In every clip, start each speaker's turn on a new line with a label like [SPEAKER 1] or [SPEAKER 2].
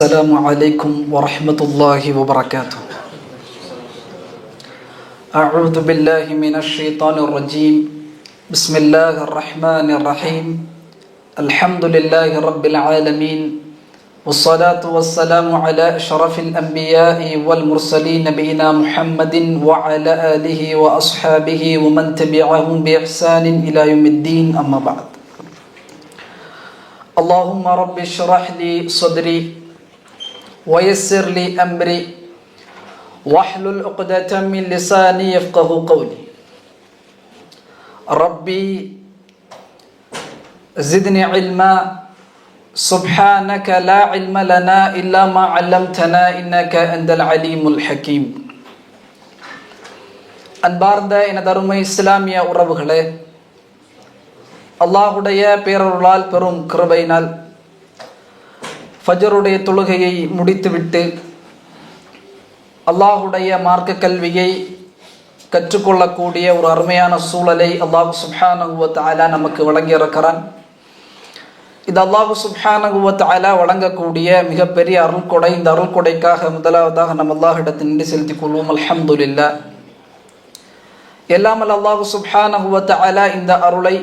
[SPEAKER 1] السلام عليكم ورحمة الله وبركاته. أعوذ بالله من الشيطان الرجيم. بسم الله الرحمن الرحيم. الحمد لله رب العالمين، والصلاة والسلام على أشرف الأنبياء والمرسلين نبينا محمد وعلى آله وأصحابه ومن تبعهم بإحسان إلى يوم الدين، أما بعد. اللهم رب اشرح لي صدري ويسر لي أمري واحلل عقدة من لساني يفقه قولي. ربي زدني علما سبحانك لا علم لنا إلا ما علمتنا إنك أنت العليم الحكيم. அன்பார்ந்த எனதருமை இஸ்லாமிய உறவுகளே, அல்லாஹுடைய பேரருளால் பெரும் கிருபையினால் ஃபஜ்ருடைய தொழுகையை முடித்துவிட்டு அல்லாஹுடைய மார்க்க கல்வியை கற்றுக்கொள்ளக்கூடிய ஒரு அருமையான சூழலை அல்லாஹ் சுப்ஹானஹு வ தஆலா நமக்கு வழங்கியிருக்கிறான். இது அல்லாஹ் சுப்ஹானஹு வ தஆலா வழங்கக்கூடிய மிகப்பெரிய அருள்கொடை. இந்த அருள்கொடைக்காக முதலாவதாக நம்ம அல்லாஹ்விடத்தில் நன்றி செலுத்திக் கொள்வோம். அல்ஹம்துலில்லாஹ். எல்லாமல் அல்லாஹ் சுப்ஹானஹு வ தஆலா இந்த அருளை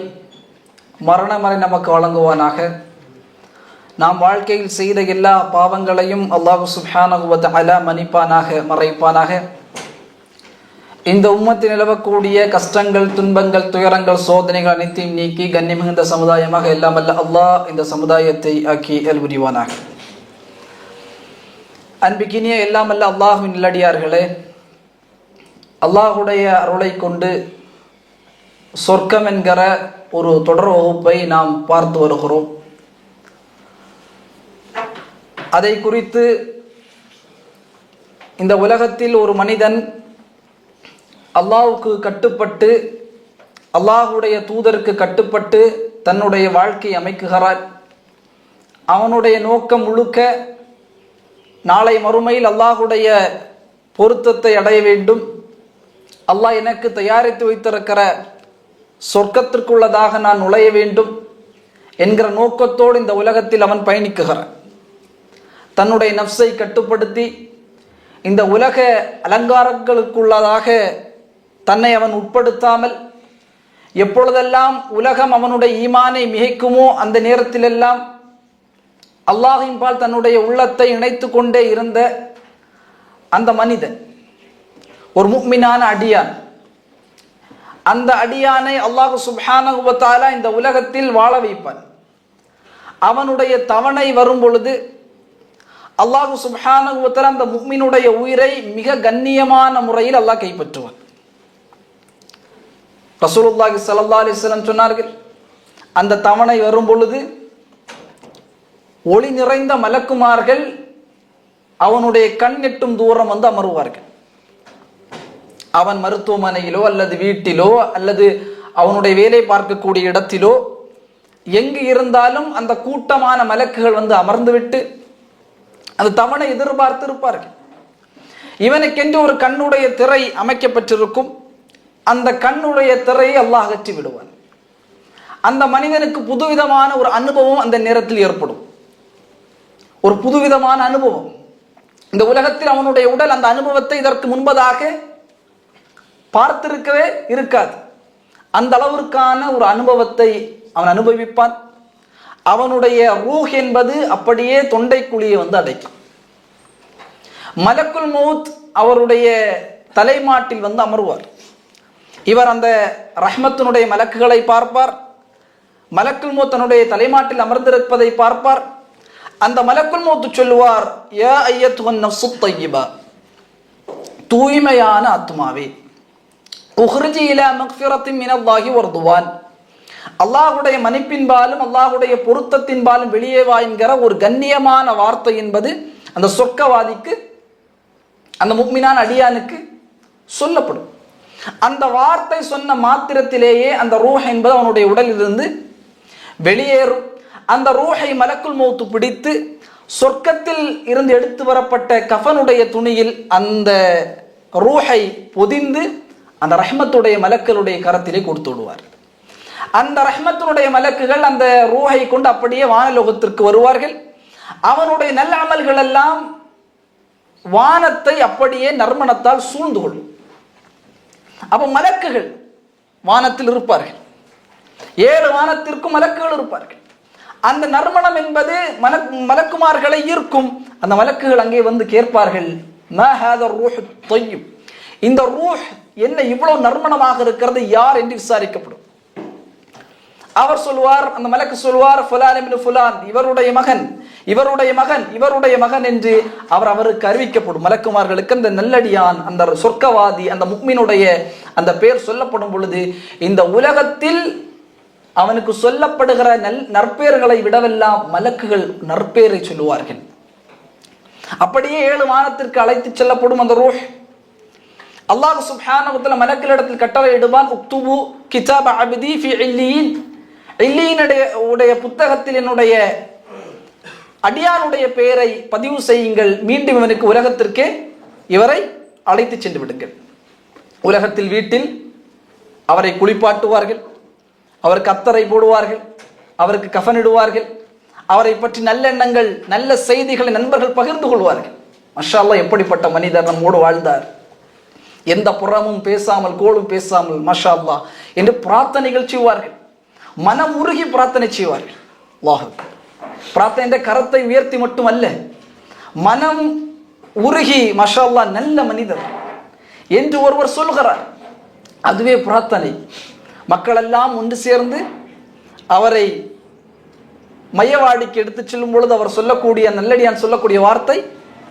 [SPEAKER 1] மரணம் வரை நமக்கு வழங்குவானாக. நாம் வாழ்க்கையில் செய்த எல்லா பாவங்களையும் அல்லாஹ் சுப்ஹானஹு வ தஆலா மன்னிப்பானாக, மறைப்பானாக. இந்த உம்மத்தில் நிலவக்கூடிய கஷ்டங்கள், துன்பங்கள், துயரங்கள், சோதனைகள் அனைத்தையும் நீக்கி கண்ணியமிகுந்த சமுதாயமாக எல்லாம் அல்ல அல்லாஹ் இந்த சமுதாயத்தை ஆக்கி அல்புரிவானாக. அன்பிக்கினிய எல்லாம் அல்ல அல்லாஹ்வின் நல்லடியார்களே, அல்லாஹுடைய அருளை கொண்டு சொர்க்கம் என்கிற ஒரு தொடர் வகுப்பை நாம் பார்த்து வருகிறோம். அதை குறித்து இந்த உலகத்தில் ஒரு மனிதன் அல்லாஹ்வுக்கு கட்டுப்பட்டு, அல்லாஹுடைய தூதருக்கு கட்டுப்பட்டு தன்னுடைய வாழ்க்கை அமைக்குகிறான். அவனுடைய நோக்கம் முழுக்க நாளை மறுமையில் அல்லாஹுடைய பொருத்தத்தை அடைய வேண்டும், அல்லாஹ் எனக்கு தயாரித்து வைத்திருக்கிற சொர்க்கத்திற்குள்ளதாக நான் நுழைய வேண்டும் என்கிற நோக்கத்தோடு இந்த உலகத்தில் அவன் பயணிக்குகிறான். தன்னுடைய நஃப்ஸை கட்டுப்படுத்தி இந்த உலக அலங்காரங்களுக்குள்ளதாக தன்னை அவன் உட்படுத்தாமல், எப்பொழுதெல்லாம் உலகம் அவனுடைய ஈமானை மிகைக்குமோ அந்த நேரத்திலெல்லாம் அல்லாஹ்வின்பால் தன்னுடைய உள்ளத்தை இணைத்து கொண்டே இருந்த அந்த மனிதன் ஒரு முஃமினான அடியான். அந்த அடியானை அல்லாஹ் சுப்ஹானஹு வ தஆலா இந்த உலகத்தில் வாழ வைப்பான். அவனுடைய தவணை வரும் பொழுது அல்லாஹ் சுப்ஹானஹு வ தஆலா அந்த முஃமினுடைய உயிரை மிக கண்ணியமான முறையில் அல்லாஹ் கைப்பற்றுவான். ரசூலுல்லாஹி ஸல்லல்லாஹு அலைஹி வஸல்லம் சொன்னார்கள், அந்த தவணை வரும் பொழுது ஒளி நிறைந்த மலக்குமார்கள் அவனுடைய கண் எட்டும் தூரம் வந்து அமருவார்கள். அவன் மருத்துவமனையிலோ அல்லது வீட்டிலோ அல்லது அவனுடைய வேலை பார்க்கக்கூடிய இடத்திலோ எங்கு இருந்தாலும் அந்த கூட்டமான மலக்குகள் வந்து அமர்ந்துவிட்டு அந்த தவணை எதிர்பார்த்து இருப்பார்கள். இவனுக்கென்று ஒரு கண்ணுடைய திரை அமைக்கப்பட்டிருக்கும். அந்த கண்ணுடைய திரையை அல்லாஹ் அகற்றி விடுவான். அந்த மனிதனுக்கு புதுவிதமான ஒரு அனுபவம் அந்த நேரத்தில் ஏற்படும். ஒரு புதுவிதமான அனுபவம். இந்த உலகத்தில் அவனுடைய உடல் அந்த அனுபவத்தை இதற்கு முன்பதாக பார்த்திருக்கவே இருக்காது. அந்த அளவிற்கான ஒரு அனுபவத்தை அவன் அனுபவிப்பான். அவனுடைய ரூஹ் என்பது அப்படியே தொண்டை குழியை வந்து அடைக்கும். மலக்குல் மௌத் அவருடைய தலைமாட்டில் வந்து அமர்வார். இவர் அந்த ரஹ்மத்தினுடைய மலக்குகளை பார்ப்பார். மலக்குல் மௌத் தன்னுடைய தலைமாட்டில் அமர்ந்திருப்பதை பார்ப்பார். அந்த மலக்குல் மௌத் சொல்லுவார், யா அய்யத்துஹன் நஃப்ஸுத் தய்யிபா, தூய்மையான ஆத்மாவே, உஹ்ரிஜி இலா மக்ஃபிரத்தின் மினல்லாஹி வர்துவான், அல்லாஹுடைய மன்னிப்பின்பாலும் அல்லாஹுடைய பொருத்தத்தின்பாலும் வெளியே வா என்கிற ஒரு கண்ணியமான வார்த்தை என்பது அந்த சொர்க்கவாதிக்கு, அந்த முஃமினான அடியானுக்கு சொல்லப்படும். அந்த வார்த்தை சொன்ன மாத்திரத்திலேயே அந்த ரூஹ் என்பது அவனுடைய உடலிலிருந்து வெளியேறும். அந்த ரூஹை மலக்குல் மௌத் பிடித்து சொர்க்கத்தில் இருந்து எடுத்து வரப்பட்ட கஃபனுடைய துணியில் அந்த ரூஹை பொதிந்து அந்த ரஹ்மத்துடைய மலக்களுடைய கரத்திலே கொடுத்து விடுவார். அந்த ரஹ்மத்தினுடைய மலக்குகள் அந்த ரூஹை கொண்டு அப்படியே வானலோகத்திற்கு வருவார்கள். அவனுடைய நல்ல அமல்கள் எல்லாம் வானத்தை அப்படியே நறுமணத்தால் சூழ்ந்து கொள்ளும். அப்ப மலக்குகள் வானத்தில் இருப்பார்கள், 7 வானத்திற்கும் மலக்குகள் இருப்பார்கள். அந்த நறுமணம் என்பது மலக்குமார்களை ஈர்க்கும். அந்த மலக்குகள் அங்கே வந்து கேட்பார்கள், இந்த ரூஹ் என்ன இவ்வளவு நறுமணமாக இருக்கிறது யார் என்று விசாரிக்கப்படும். அவர் சொல்வார், அந்த மலக்கு சொல்வார், ஃபுலான் இப்னு ஃபுலான், இவருடைய மகன் இவருடைய மகன் இவருடைய மகன் என்று அவருக்கு அறிவிக்கப்படும். மலக்குமார்களுக்கு அந்த நல்லடியான், அந்த சொர்க்கவாதி, அந்த முக்மினுடைய அந்த பெயர் சொல்லப்படும் பொழுது இந்த உலகத்தில் அவனுக்கு சொல்லப்படுகிற நற்பெயர்களை விடவெல்லாம் மலக்குகள் நற்பெயரை சொல்லுவார்கள். அப்படியே 7 வானத்திற்கு அழைத்து செல்லப்படும் அந்த ரூஹ். அல்லாஹ் சுப்ஹானஹு வ தஆலா மலக்குகளிடத்தில் கட்டளை இடுவான், உக்துபு கிதாப அப்தி ஃபி இல்லீன், இல்லீனுடைய புத்தகத்தில் என்னுடைய அடியானுடைய பெயரை பதிவு செய்யுங்கள், மீண்டும் இவனுக்கு உலகத்திற்கே இவரை அழைத்து சென்று விடுங்கள். உலகத்தில் வீட்டில் அவரை குளிப்பாட்டுவார்கள், அவருக்கு அத்தரை போடுவார்கள், அவருக்கு கஃனிடுவார்கள், அவரை பற்றி நல்லெண்ணங்கள் நல்ல செய்திகளை நண்பர்கள் பகிர்ந்து கொள்வார்கள். மாஷா அல்லாஹ், எப்படிப்பட்ட மனிதர் நம்மோடு வாழ்ந்தார், எந்த புறமும் பேசாமல் கோளும் பேசாமல் மாஷா அல்லாஹ் என்று பிரார்த்தனைகள் செய்வார்கள். மனம் உருகி பிரார்த்தனை செய்வார்கள். அல்லாஹ் பிரார்த்தனை என்ற கரத்தை உயர்த்தி மட்டுமல்ல, மனம் உருகி மாஷா அல்லாஹ் நல்ல மனிதர் என்று ஒருவர் சொல்கிறார், அதுவே பிரார்த்தனை. மக்கள் எல்லாம் ஒன்று சேர்ந்து அவரை மையவாடிக்கு எடுத்து செல்லும் பொழுது அவர் சொல்லக்கூடிய நல்லடியான் சொல்லக்கூடிய வார்த்தை,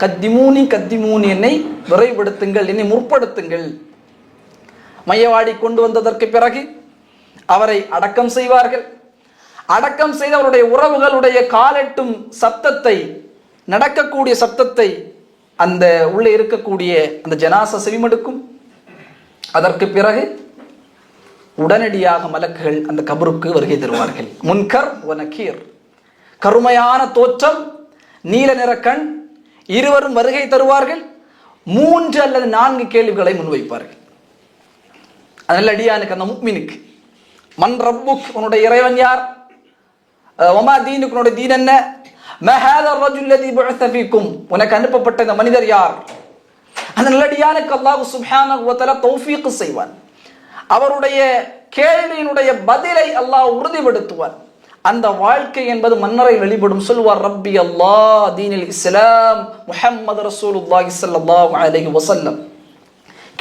[SPEAKER 1] கத்திமூனி கத்திமூனி, என்னை விரைவுபடுத்துங்கள், என்னை முற்படுத்துங்கள். மையவாடி கொண்டு வந்ததற்கு பிறகு அவரை அடக்கம் செய்வார்கள். அடக்கம் செய்து அவருடைய உறவுகளுடைய காலெட்டும் சப்தத்தை, நடக்கக்கூடிய சப்தத்தை அந்த உள்ளே இருக்கக்கூடிய அந்த ஜனாசா செவிமடுக்கும். அதற்கு பிறகு உடனடியாக மலக்குகள் அந்த கபருக்கு வருகை தருவார்கள். முன்கர் வ நக்கீர், கருமையான தோற்றம், நீல நிற கண், இருவரும் வருகை தருவார்கள். 3 அல்லது 4 கேள்விகளை முன்வைப்பார்கள். அதனால் அடியானுக்கு, அந்த முக்மினுக்கு, மன் ரப்புக், உன்னுடைய இறைவன் யார், வமா தீனுக்கு, உன்னுடைய தீன் என்ன, மா ஹாதா ரஜுல் லதி புஅஸ ஃபீக்கும், உனக்கு அனுப்பப்பட்ட இந்த மனிதர் யார். அந்த நல்லடியானுக்கு அல்லாஹ் சுப்ஹானஹு வ தஆலா தௌஃபீக் செய்வான். அவருடைய கேள்வியினுடைய பதிலை அல்லாஹ் உறுதிப்படுத்துவார். அந்த வாழ்க்கை என்பது மன்னரை வெளிப்படும். சொல்வார், ரப்பி அல்லாஹ் தீனில் இஸ்லாம் முஹம்மது ரசூலுல்லாஹி ஸல்லல்லாஹு அலைஹி வஸல்லம்.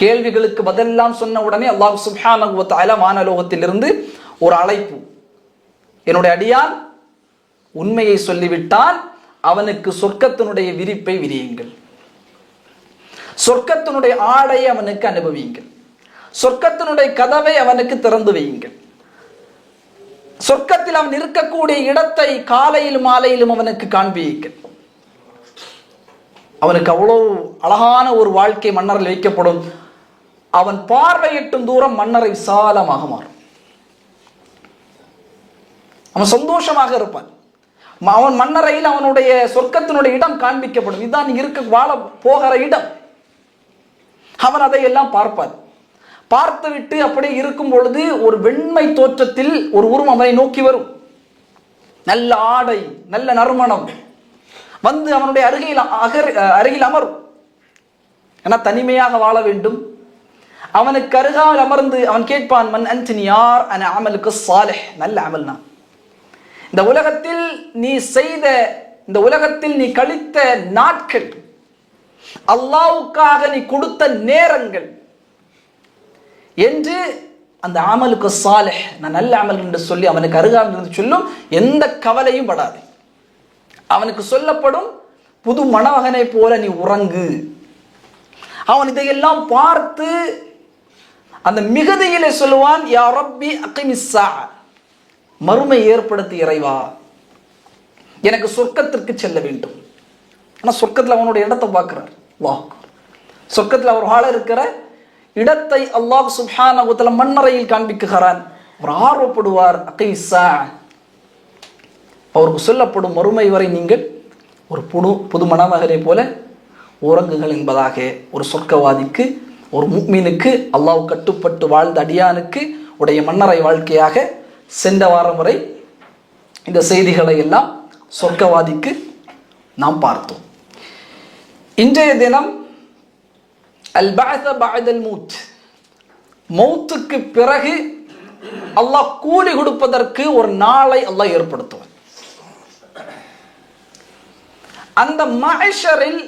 [SPEAKER 1] கேள்விகளுக்கு பதிலெல்லாம் சொன்ன உடனே அல்லாஹ் சுப்ஹானஹு வ தஆலா வானலோகத்திலிருந்து ஒரு அழைப்பு, என்னுடைய அடியான் உண்மையை சொல்லிவிட்டால் அவனுக்கு சொர்க்கத்தினுடைய விரிப்பை விரியுங்கள், சொர்க்கத்தினுடைய ஆடையை அவனுக்கு அனுபவியுங்கள், சொர்க்கத்தினுடைய கதவை அவனுக்கு திறந்து வையுங்கள், சொர்க்கத்தில் அவன் இருக்கக்கூடிய இடத்தை காலையிலும் மாலையிலும் அவனுக்கு காண்பியுங்கள். அவனுக்கு அவ்வளவு அழகான ஒரு வாழ்க்கை மன்னரில் வைக்கப்படும். அவன் பார்வையிட்டும் தூரம் மன்னரை விசாலமாக மாறும். அவன் சந்தோஷமாக இருப்பான். அவன் மன்னரையில் அவனுடைய சொர்க்கத்தினுடைய இடம் காண்பிக்கப்படும். இதுதான் இருக்க வாழ போகிற இடம். அவன் அதையெல்லாம் பார்ப்பான். பார்த்துவிட்டு அப்படியே இருக்கும் பொழுது ஒரு வெண்மை தோற்றத்தில் ஒரு உருவம் அவனை நோக்கி வரும். நல்ல ஆடை, நல்ல நறுமணம் வந்து அவனுடைய அருகில் அமரும். ஏன்னா தனிமையாக வாழ வேண்டும். அவனுக்கு அருகால் அமர்ந்து அவன் கேட்பான், மன் அன்தி, யார், அன அமலுக்கு சாலிஹ், நல்ல அமல்னா, இந்த உலகத்தில் நீ செய்த, இந்த உலகத்தில் நீ கழித்த நாட்கள், அல்லாஹ்வுக்காக நீ கொடுத்த நேரங்கள் என்று அந்த அமலுக்கு சாலிஹ், நான் நல்ல அமல் என்று சொல்லி அவனுக்கு அருகாமல் இருந்து சொல்லும். எந்த கவலையும் படாது. அவனுக்கு சொல்லப்படும், புது மணமகனை போல நீ உறங்கு. அவன் இதையெல்லாம் பார்த்து அந்த மிகுதியிலே சொல்லுவான், யா ரப்பி அகிமிஸ்ஸா, மறுமை ஏற்படுத்தி இறைவா, எனக்கு சொர்க்கத்திற்கு செல்ல வேண்டும். ஆனால் சொர்க்கத்தில் அவனுடைய இடத்தை பார்க்கிறார். அல்லாஹ் சொர்க்கத்தில் அவர் வாழ இருக்கிற இடத்தை அல்லாஹ் சுப்ஹானஹு வ தஆலா மன்னரையில் காண்பிக்குகிறான். அவர் ஆர்வப்படுவார். அகிமிஸ்ஸா, அவருக்கு சொல்லப்படும், மறுமை வரை நீங்கள் ஒரு புது மணமகனை போல உறங்குகள் என்பதாக ஒரு சொர்க்கவாதிக்கு, ஒரு முக்மீனுக்கு, அல்லாஹ் கட்டுப்பட்டு வாழ்ந்த அடியானுக்கு உடைய மன்னரை வாழ்க்கையாக சென்ற வாரம் வரை இந்த செய்திகளை எல்லாம் சொர்க்கவாதிக்கு நாம் பார்த்தோம். இன்றைய தினம் அல் பஅஸ பஅதல் மௌத், மௌத்துக்கு பிறகு அல்லாஹ் கூலி கொடுப்பதற்கு ஒரு நாளை அல்லாஹ் ஏற்படுத்துவார். அந்த மஹ்ஷரில்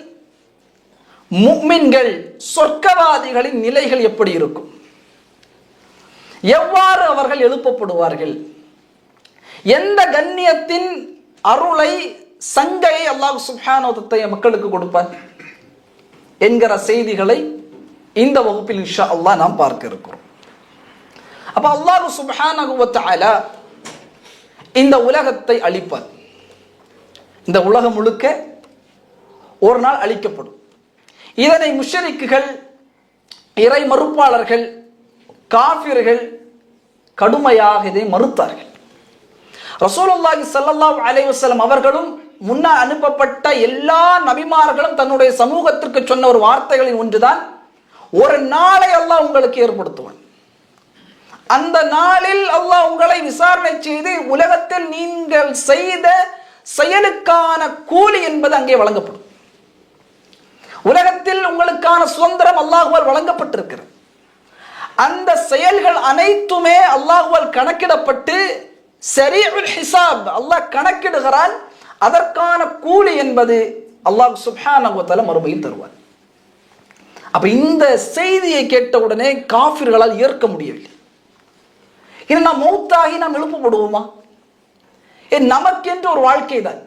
[SPEAKER 1] முஃமின்கள் சொர்க்கவாதிகளின் நிலைகள் எப்படி இருக்கும், எவ்வாறு அவர்கள் எழுப்பப்படுவார்கள், எந்த கண்ணியத்தின் அருளை சங்கையை அல்லாஹ் சுப்ஹானஹு வ தஆலா மக்களுக்கு கொடுப்பார் என்கிற செய்திகளை இந்த வகுப்பில் இன்ஷா அல்லாஹ் நாம் பார்க்க இருக்கிறோம். அப்ப அல்லாஹ் சுப்ஹானஹு வ தஆலா இந்த உலகத்தை அழிப்பார். இந்த உலகம் முழுக்க ஒரு நாள் அழிக்கப்படும். இதனை முஷ்ரிக்குகள், இறை மறுப்பாளர்கள், காஃபிர்கள் கடுமையாக இதை மறுத்தார்கள். ரசூலுல்லாஹி ஸல்லல்லாஹு அலைஹி வஸல்லம் அவர்களும் முன்னால் அனுப்பப்பட்ட எல்லா நபிமார்களும் தன்னுடைய சமூகத்திற்கு சொன்ன ஒரு வார்த்தைகளின் ஒன்றுதான், ஒரு நாளை அல்லாஹ் உங்களுக்கு ஏற்படுத்துவான். அந்த நாளில் அல்லாஹ் உங்களை விசாரணை செய்து உலகத்தில் நீங்கள் செய்த செயலுக்கான கூலி என்பது அங்கே வழங்கப்படும். உலகத்தில் உங்களுக்கான சுதந்திரம் அல்லாஹ்வால் வழங்கப்பட்டிருக்கிறது. அந்த செயல்கள் அனைத்துமே அல்லாஹ்வால் கணக்கிடப்பட்டு ஸரீஉல் ஹிசாப், அல்லாஹ் கணக்கிடுகிறான். அதற்கான கூலி என்பது அல்லாஹ் சுப்ஹானஹு வ தஆலா மறுமையில் தருவார். அப்ப இந்த செய்தியை கேட்டவுடனே காஃபிர்களால் ஏற்க முடியவில்லை. இனி நாம் மௌத்தாகி நாம் எழுப்பப்படுவோமா? நமக்கென்று ஒரு வாழ்க்கை தான்,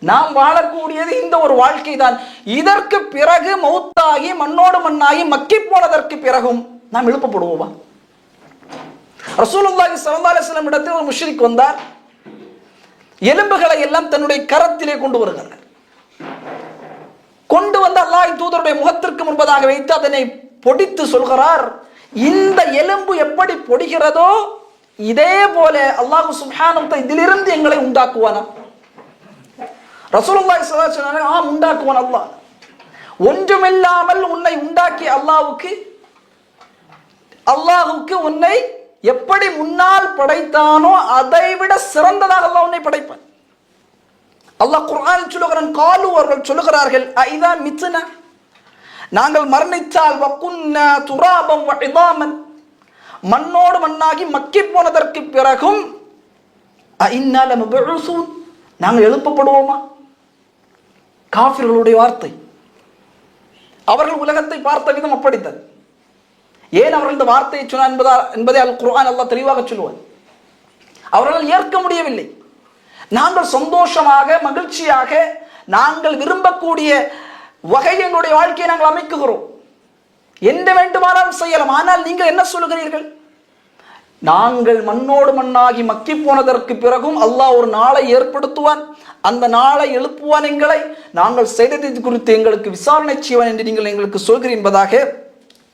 [SPEAKER 1] நாம் வாழக்கூடியது இந்த ஒரு வாழ்க்கை தான். இதற்கு பிறகு மௌத்தாகி மண்ணோடு மண்ணாகி மக்கி போனதற்கு பிறகும் நாம் எழுப்பப்படுவோமா? ரசூலுல்லாஹி ஸல்லல்லாஹு அலைஹி வஸல்லம் இடத்தில் ஒரு முஷ்ரிக் வந்தார். எலும்புகளை எல்லாம் தன்னுடைய கரத்திலே கொண்டு வருகிறார். கொண்டு வந்து அல்லாஹ்வின் தூதருடைய முகத்திற்கு முன்பதாக வைத்து அதனை பொடித்து சொல்கிறார், இந்த எலும்பு எப்படி பொடிகிறதோ இதே போல அல்லாஹ் சுப்ஹானஹு வ தஆலா இதிலிருந்து எங்களை உண்டாக்குவானா? ரசூலுல்லாஹி ஸல்லல்லாஹு அலைஹி வஸல்லம் ஆம், உண்டாக்குவான் அல்லாஹ். ஒன்றுமில்லாமல் உன்னை உண்டாக்கிய அல்லாஹ்வுக்கு உன்னை எப்படி முன்னால் படைத்தானோ அதை விட சிறந்ததாக அல்லாஹ் உன்னை படைப்பான். அல்லாஹ் குர்ஆனில் சொல்லுகிறான், காலு அவர்கள் சொல்லுகிறார்கள், ஐதா மித்னா, நாங்கள் மரணித்தால் வகுன்னா துராபம் வ இதாமன், மண்ணோடு மண்ணாகி மக்கி போனதற்கு பிறகும் ஐன்னா லமபூஸூன், நாங்கள் எழுப்பப்படுவோமா? காஃபிர்களுடைய வார்த்தை. அவர்கள் உலகத்தை பார்த்த விதம் அப்படித்தான். ஏன் அவர்கள் இந்த வார்த்தையை சொன்னார் என்பதை அல் குர்ஆன் அல்லாஹ் தெளிவாக சொல்லுவார். அவர்கள் ஏற்க முடியவில்லை. நாங்கள் சந்தோஷமாக மகிழ்ச்சியாக நாங்கள் விரும்பக்கூடிய வகை எங்களுடைய வாழ்க்கையை நாங்கள் அமைக்குகிறோம், என்ன வேண்டுமானாலும் செய்யலாம். ஆனால் நீங்கள் என்ன சொல்லுகிறீர்கள்? நாங்கள் மண்ணோடு மண்ணாகி மக்கி போனதற்கு பிறகும் அல்லாஹ் ஒரு நாளை ஏற்படுத்துவான், அந்த நாளை எழுப்புவான், எங்களை நாங்கள் செய்தது குறித்து எங்களுக்கு விசாரணை செய்வான் என்று நீங்கள் எங்களுக்கு சொல்கிறீர்கள் என்பதாக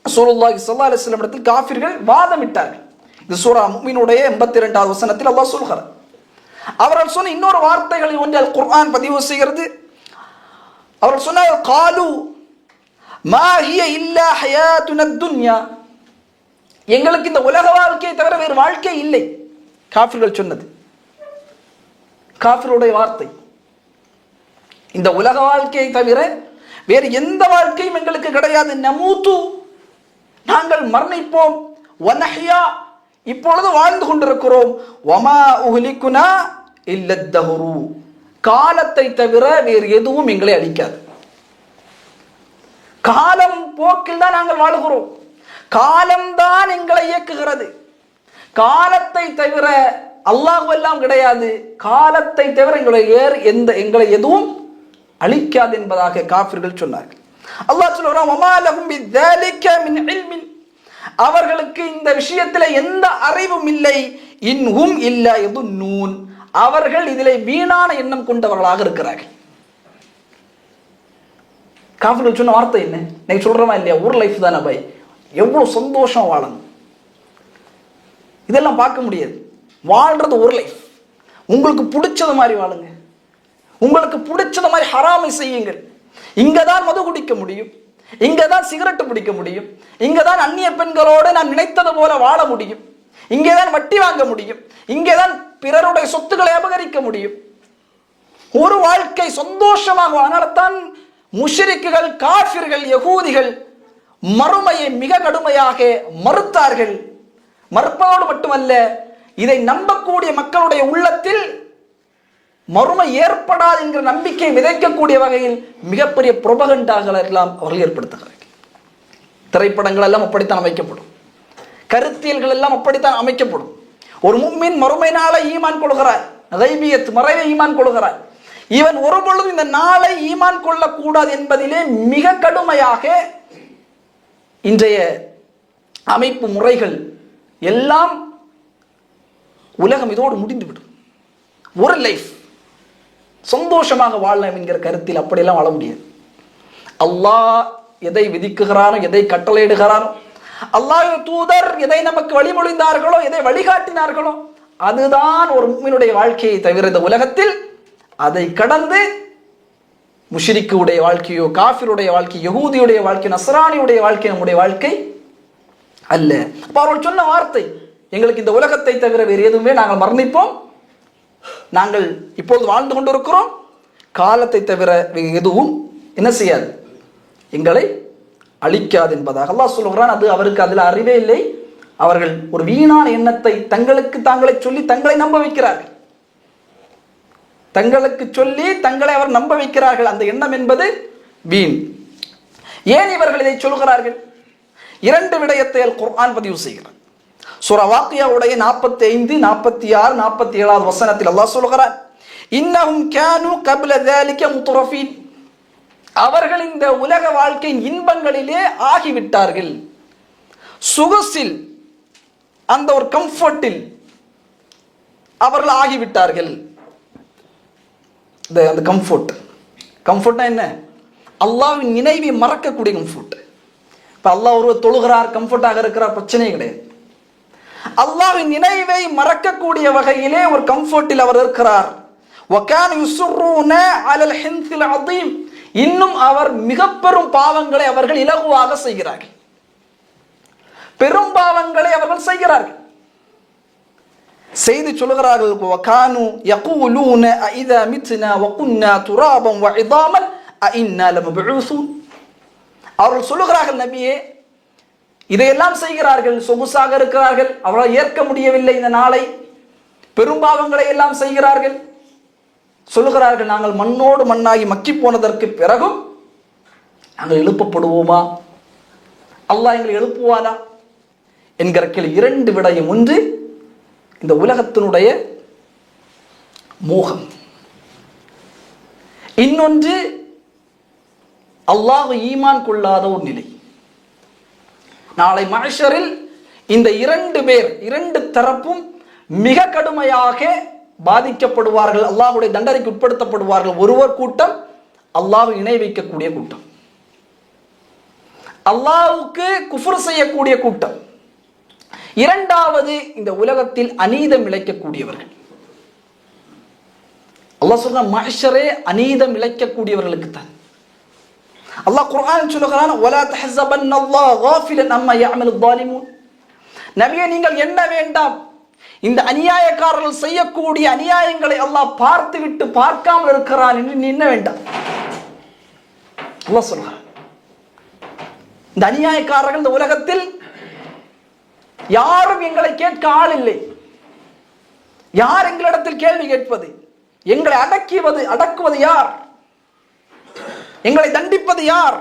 [SPEAKER 1] ரசூலுல்லாஹி ஸல்லல்லாஹு அலைஹி வஸல்லம் இடத்தில் காஃபிர்கள் வாதமிட்டார்கள். இது சூரா முஃமினுடைய 82வது வசனத்தில் அல்லாஹ் சொல்கிறார். அவர்கள் சொன்ன இன்னொரு வார்த்தைகளில் ஒன்று அல் குர்ஆன் பதிவு செய்கிறது. அவர்கள் சொன்னார்கள், காலு மா ஹிய இல்லா ஹயாத்துனா துன்யா, எங்களுக்கு இந்த உலக வாழ்க்கையை தவிர வேறு வாழ்க்கை இல்லை. காஃபிர்கள் சொன்னது, காஃபிருடைய வார்த்தை. இந்த உலக வாழ்க்கையை தவிர வேறு எந்த வாழ்க்கையும் எங்களுக்கு கிடையாது. நமூது, நாங்கள் மரணிப்போம், வனஹ்யா, இப்பொழுது வாழ்ந்து கொண்டிருக்கிறோம், வமா உஹ்லிகுனா இல்லத் தஹ்ரு, காலத்தை தவிர வேறு எதுவும் எங்களை அழிக்காது. காலம் போக்கில் தான் நாங்கள் வாழுகிறோம், காலம்தான் எங்களை இயக்குகிறது. காலத்தை தவிர அல்லாஹ் எல்லாம் கிடையாது, காலத்தை தவிர எங்களை எதுவும் அழிக்காது என்பதாக காஃபிர்கள் சொன்னார்கள். அல்லாஹ் சொல்றான், வமா லஹும் பிذلك மின் இல்மின், அவர்களுக்கு இந்த விஷயத்தில் எந்த அறிவும் இல்லை. இன்ஹும் இல்லா யதுன்னூன், அவர்கள் இதிலே வீணான எண்ணம் கொண்டவர்களாக இருக்கிறார்கள். காஃபிர்கள் சொன்ன வார்த்தை என்ன? நீங்க சொல்றமா இல்லையா, ஒரு லைஃப் தானே பை, எவ்வளவு சந்தோஷம் வாழணும், இதெல்லாம் பார்க்க முடியாது. வாழ்றது ஒரு லைஃப், உங்களுக்கு பிடிச்சது மாதிரி வாழுங்க, உங்களுக்கு பிடிச்சது மாதிரி ஹராமை செய்யுங்கள். இங்கதான் மது குடிக்க முடியும், இங்கதான் சிகரெட் பிடிக்க முடியும், இங்கதான் அந்நிய பெண்களோடு நான் நினைத்தது போல வாழ முடியும், இங்கேதான் வட்டி வாங்க முடியும், இங்கேதான் பிறருடைய சொத்துக்களை அபகரிக்க முடியும். ஒரு வாழ்க்கை சந்தோஷமாக. அதனால்தான் முஷ்ரிக்குகள், காஃபிர்கள், யகூதிகள் மறுமையை மிக கடுமையாக மறுத்தார்கள். மறுப்பதோடு மட்டுமல்ல, இதை நம்பக்கூடிய மக்களுடைய உள்ளத்தில் மறுமை ஏற்படாது என்கிற நம்பிக்கை விதைக்கக்கூடிய வகையில் மிகப்பெரிய புரோபகண்டாக்கள் எல்லாம் அவர்கள் ஏற்படுத்துகிறார்கள். திரைப்படங்கள் எல்லாம் அப்படித்தான் அமைக்கப்படும், கருத்தியல்கள் எல்லாம் அப்படித்தான் அமைக்கப்படும். ஒரு முஃமின் மறுமை நாளை ஈமான் கொள்கிறார், கைபியத் மறைவை ஈமான் கொள்கிறார். இவன் ஒருபொழுதும் இந்த நாளை ஈமான் கொள்ளக்கூடாது என்பதிலே மிக கடுமையாக இன்றைய அமைப்பு முறைகள் எல்லாம் உலகம் இதோடு முடிந்துவிடும். ஒரு லைஃப் சந்தோஷமாக வாழலாம் என்கிற கருத்தில் அப்படியெல்லாம் வாழ முடியாது. அல்லாஹ் எதை விதிக்குகிறானோ, எதை கட்டளையிடுகிறானோ, அல்லாஹ் தூதர் எதை நமக்கு வழிமொழிந்தார்களோ, எதை வழிகாட்டினார்களோ, அதுதான் ஒரு முஃமினுடைய வாழ்க்கையை தவிர இந்த உலகத்தில் அதை கடந்து முஷ்ரிக்குடைய வாழ்க்கையோ, காஃபிருடைய வாழ்க்கை, யகூதியுடைய வாழ்க்கை, நஸ்ரானியுடைய வாழ்க்கை நம்முடைய வாழ்க்கை அல்ல. அப்ப அவர்கள் சொன்ன வார்த்தை, எங்களுக்கு இந்த உலகத்தை தவிர வேறு எதுவுமே, நாங்கள் மரணிப்போம், நாங்கள் இப்பொழுது வாழ்ந்து கொண்டிருக்கிறோம், காலத்தை தவிர எதுவும் என்ன செய்யாது, எங்களை அழிக்காது என்பதாக அல்லாஹ் சொல்லுகிறான். அது அவருக்கு அதில் அறிவே இல்லை. அவர்கள் ஒரு வீணான எண்ணத்தை தங்களுக்கு தாங்களே சொல்லி தங்களை நம்ப வைக்கிறார்கள். தங்களுக்கு சொல்லி தங்களை அவர் நம்ப வைக்கிறார்கள். அந்த எண்ணம் என்பது வீண். ஏன் இவர்கள் இதை சொல்கிறார்கள்? இரண்டு விடயத்தை குர்ஆன் பதிவு செய்கிறார். சூரா வாக்கியாவுடைய 45, 46, 47 வசனத்தில் அல்லாஹ் சொல்கிறார், இன்னஹும் கானூ கப்ல ذلك முத்ரஃபீன். அவர்கள் இந்த உலக வாழ்க்கையின் இன்பங்களிலே ஆகிவிட்டார்கள், சுகசில், அந்த ஒரு கம்ஃபர்ட்டில் அவர்கள் ஆகிவிட்டார்கள். அந்த கம்ஃபர்ட்னா என்ன? அல்லாஹ்வின் நினைவை மறக்கக்கூடிய கம்ஃபர்ட். இப்ப அல்லாஹ் ஒருவர் தொழுகிறார், கம்ஃபர்ட்டாக இருக்கிறார், பிரச்சனை கிடையாது. அல்லாஹ்வின் நினைவை மறக்கக்கூடிய வகையிலே ஒரு கம்ஃபர்ட்டில் அவர் இருக்கிறார். வகானு யுஸ்ரூன அலல் ஹின்ஸில் அதீம். இன்னும் அவர் மிக பெரும் பாவங்களை அவர்கள் இலகுவாக செய்கிறார்கள். பெரும் பாவங்களை அவர்கள் செய்கிறார்கள். செய்து சொல்கிறார்கள், வகானு யகூலூன அஇதா மித்னா வகுன்னா துராபன் வஇதாமன் அஇன்னா லமபூஸூன். அவர்கள் சொல்லுகிறார்கள், நபியே, இதையெல்லாம் செய்கிறார்கள், சொகுசாக இருக்கிறார்கள், அவரால் ஏற்க முடியவில்லை இந்த நாளை, பெரும்பாவங்களை எல்லாம் செய்கிறார்கள். சொல்லுகிறார்கள், நாங்கள் மண்ணோடு மண்ணாகி மக்கி போனதற்கு பிறகும் நாங்கள் எழுப்பப்படுவோமா? அல்லாஹ் எங்களை எழுப்புவானா என்கிற கேள்வி. இரண்டு விடயம். ஒன்று இந்த உலகத்தினுடைய மோகம், இன்னொன்று அல்லாஹ் ஈமான் கொள்ளாத ஒரு நிலை. நாளை மஹ்ஷரில் இந்த இரண்டு பேர், இரண்டு தரப்பும் மிக கடுமையாக பாதிக்கப்படுவார்கள், அல்லாஹ்வுடைய தண்டனைக்கு உட்படுத்தப்படுவார்கள். ஒருவர் கூட்டம் அல்லாஹ்வை இணை வைக்கக்கூடிய கூட்டம், அல்லாஹ்வுக்கு குஃப்ர் செய்யக்கூடிய கூட்டம். இரண்டாவது இந்த உலகத்தில் அநீதம் இழைக்கக்கூடியவர்கள். அல்லாஹ் சொல்றான், மஹ்ஷரே அநீதம் இழைக்கக்கூடியவர்களுக்கு தான். அல்லாஹ் குர்ஆன் சொல்லுகிறான், வலா தஹஸபன்னல்லாஹ காஃபிலன் அம்மா யஅமலு ஸாலிமூன். நபியே, நீங்கள் எண்ண வேண்டாம், இந்த அநியாயக்காரர்கள் செய்யக்கூடிய அநியாயங்களை அல்லாஹ் பார்த்து விட்டு பார்க்காமல் இருக்கிறான் என்று நீ எண்ண வேண்டாம். அல்லாஹ் சொல்றான், இந்த அநியாயக்காரர்கள் இந்த உலகத்தில் யாரும் எங்களை கேட்க ஆள் இல்லை. யார் எங்களிடத்தில் கேள்வி கேட்பது? எங்களை அடக்குவது யார்? எங்களை தண்டிப்பது யார்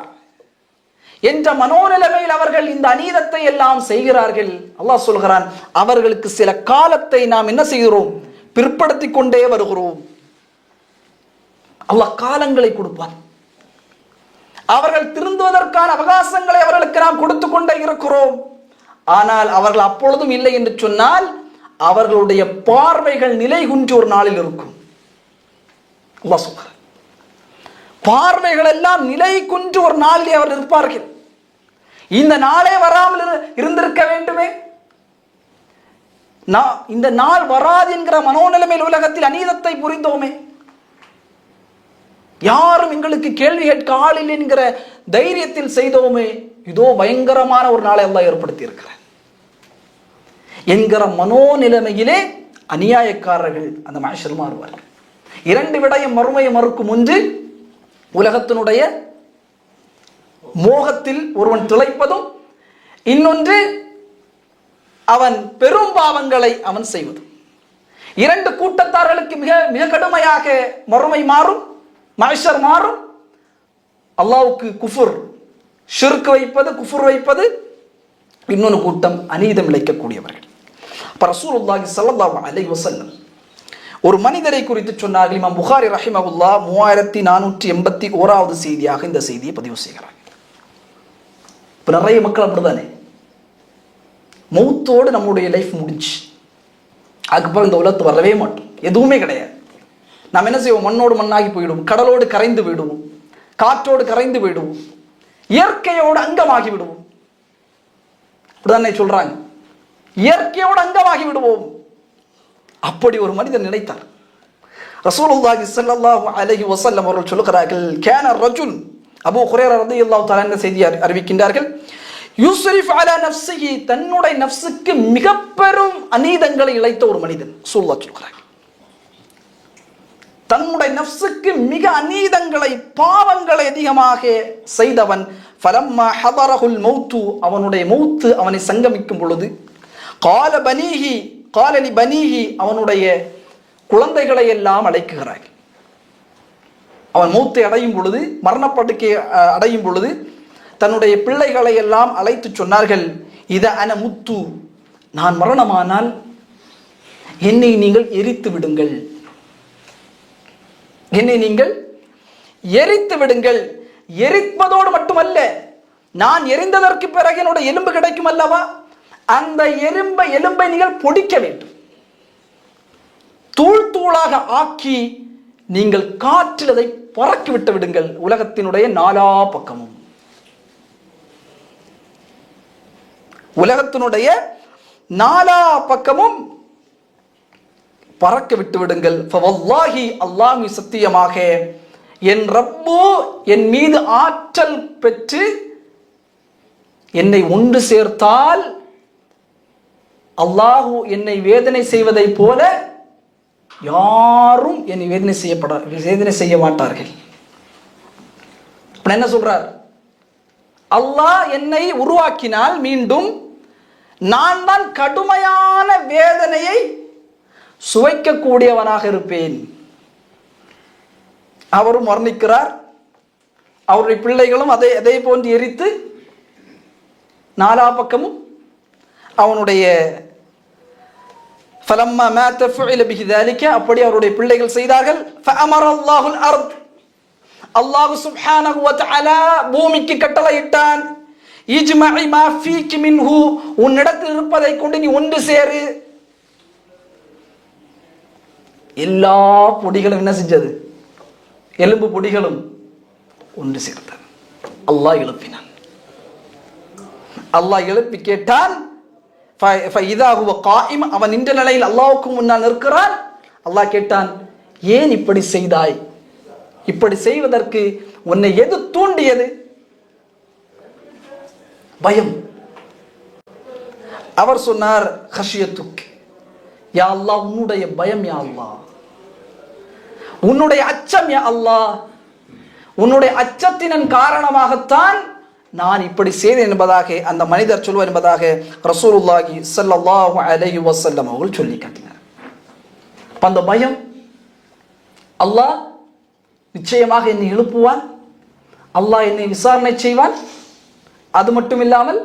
[SPEAKER 1] என்ற மனோநிலைமையில் அவர்கள் இந்த அநீதத்தை எல்லாம் செய்கிறார்கள். அல்லாஹ் சொல்கிறான், அவர்களுக்கு சில காலத்தை நாம் என்ன செய்கிறோம்? பிற்படுத்தி கொண்டே வருகிறோம். அல்லாஹ் காலங்களை கொடுப்பான். அவர்கள் திருந்துவதற்கான அவகாசங்களை அவர்களுக்கு நாம் கொடுத்து கொண்டே இருக்கிறோம். ஆனால் அவர்கள் அப்பொழுதும் இல்லை என்று சொன்னால் அவர்களுடைய பார்வைகள் நிலை குன்றி ஒரு நாளில் இருக்கும். அல்லாஹ் சொல்கிறான், பார்வைகள் எல்லாம் நிலை குன்று ஒரு நாளில் அவர் இருப்பார்கள். இந்த நாளே வராமல் இருந்திருக்க வேண்டுமே, இந்த நாள் வராது என்கிற மனோநிலைமையில் உலகத்தில் அநீதத்தை புரிந்தோமே, யாரும் எங்களுக்கு கேள்வி கேட்க ஆள் இல்லை என்கிற தைரியத்தில் செய்தோமே, இதோ பயங்கரமான ஒரு நாளை அல்லாஹ் ஏற்படுத்தி இருக்கிறார் என்கிற மனோநிலைமையிலே அநியாயக்காரர்கள் அந்த மஹ்ஷர் மாறுவார்கள். இரண்டு விடயம் மறுமையை மறுக்கும். ஒன்று உலகத்தினுடைய மோகத்தில் ஒருவன் திளைப்பதும், இன்னொன்று அவன் பெரும் பாவங்களை அவன் செய்வதும். இரண்டு கூட்டத்தார்களுக்கு மிக மிக கடுமையாக மறுமை மாறும், மஹ்ஷர் மாறும். அல்லாஹ்வுக்கு குஃபுர், ஷிர்க் வைப்பது, குஃபுர் வைப்பது. இன்னொரு கூட்டம் அநீதம் இழைக்கக்கூடியவர்கள். அப்ப ரசூலுல்லாஹி ஸல்லல்லாஹு அலைஹி வஸல்லம் ஒரு மனிதரை குறித்து சொன்னார்கள். இமாம் புகாரி ரஹிமஹுல்லாஹ் 3481வது செய்தியாக இந்த செய்தியை பதிவு செய்கிறார். இப்ப நிறைய மக்கள் அப்படிதானே, மௌத்தோடு நம்முடைய லைஃப் முடிஞ்சு, அதுக்கப்புறம் இந்த உலகத்து வரவே மாட்டோம், எதுவுமே கிடையாது. நாம் என்ன செய்வோம்? மண்ணோடு மண்ணாகி போயிடுவோம், கடலோடு கரைந்து விடுவோம், காற்றோடு கரைந்து விடுவோம், இயற்கையோடு அங்கமாகி விடுவோம். அப்படிதானே சொல்றாங்க, இயற்கையோடு அங்கமாகி விடுவோம். அப்படி ஒரு மனிதன் நினைத்தார். ரசூலுல்லாஹி ஸல்லல்லாஹு அலைஹி வஸல்லம் அவர்கள் சொல்கிறார்கள், கான ரஜுல், அபூ ஹுரைரா ரலியல்லாஹு தஆலா என்ற செய்தியை அறிவிக்கின்றார்கள், யுஸ்ரிஃப் அலா நஃப்ஸிஹி, தன்னுடைய நஃப்ஸுக்கு மிக பெரும் அநீதங்களை இழைத்த ஒரு மனிதன். ரசூலுல்லாஹ் சொல்கிறார்கள், தன்னுடைய நஃப்ஸுக்கு மிக அநீதங்களை, பாவங்களை அதிகமாக செய்தவன். ஃபலம்மா ஹதரஹுல் மௌத்து, அவனுடைய மௌத்து அவனை சங்கமிக்கும் பொழுது, கால பனீஹி, கால லி பனீஹி, அவனுடைய குழந்தைகளை எல்லாம் அழைக்குகிறார்கள். அவன் மௌத்தை அடையும் பொழுது, மரணப்படுக்கை அடையும் பொழுது தன்னுடைய பிள்ளைகளை எல்லாம் அழைத்து சொன்னார்கள், இத அன முத்து, நான் மரணமானால் என்னை நீங்கள் எரித்து விடுங்கள், என்னை நீங்கள் எரித்து விடுங்கள். எரிப்பதோடு மட்டுமல்ல, நான் எரிந்ததற்கு பிறகு என்னுடைய எலும்பு கிடைக்கும் அல்லவா, அந்த எலும்பை நீங்கள் பொடிக்க வேண்டும், தூள் தூளாக ஆக்கி நீங்கள் காற்றில் அதை பறக்கி விட்டு விடுங்கள், உலகத்தினுடைய நாலா பக்கமும், உலகத்தினுடைய நாலா பக்கமும் பறக்க விட்டு விடுங்கள். ஃபவல்லாஹி, அல்லாஹ் சத்தியமாக, என் ரப்பு என் மீது ஆற்றல் பெற்று என்னை ஒன்று சேர்த்தால் அல்லாஹ் என்னை வேதனை செய்வதை போல யாரும் என்னை வேதனை செய்ய மாட்டார்கள். என்ன சொல்றார்? அல்லாஹ் என்னை உருவாக்கினால் மீண்டும் நான் தான் கடுமையான வேதனையை சுவைக்கக்கூடியவனாக இருப்பேன். அவரும் வர்ணிக்கிறார், அவருடைய பிள்ளைகளும் அதே போன்று எரித்து நாலா பக்கமும் அவனுடைய ஃபலம்மா மாத ஃபுஇல பிஹி ذلك, அப்படி அவருடைய பிள்ளைகள் செய்தார்கள். ஃபஅமர அல்லாஹுல் அர்த், அல்லாஹ் சுப்ஹானஹு வ தஆலா பூமிக்கு கட்டளையிட்டான், இஜ்மஇ மா ஃபீகி மின்ஹு, உன்னிடத்தில் இருப்பதை கொண்டு நீ ஒன்று சேரு. எல்லா பொடிகளும் என்ன செஞ்சது? எலும்பு பொடிகளும் ஒன்று சேர்ந்தது. அல்லாஹ் எழுப்பினான். அல்லாஹ் எழுப்பி கேட்டான், அவன் நின்ற நிலையில் அல்லாஹ்வுக்கு முன்னால் நிற்கிறான். அல்லாஹ் கேட்டான், ஏன் இப்படி செய்தாய்? இப்படி செய்வதற்கு உன்னை எது தூண்டியது? பயம். அவர் சொன்னார், ஹஷியத்துக், யா அல்லாஹ், உன்னுடைய பயம் யா அல்லாஹ், உன்னுடைய அச்சம் யா அல்லாஹ், உன்னுடைய அச்சத்தின் காரணமாகத்தான் நான் இப்படி செய்தேன் என்பதாக அந்த மனிதர் சொல்வார் என்பதாக ரசூலுல்லாஹி ஸல்லல்லாஹு அலைஹி வஸல்லம் அவர்கள் சொல்லி காட்டினார். அந்த பயம், அல்லாஹ் நிச்சயமாக என்னை எழுப்புவான், அல்லாஹ் என்னை விசாரணை செய்வான், அது மட்டும் இல்லாமல்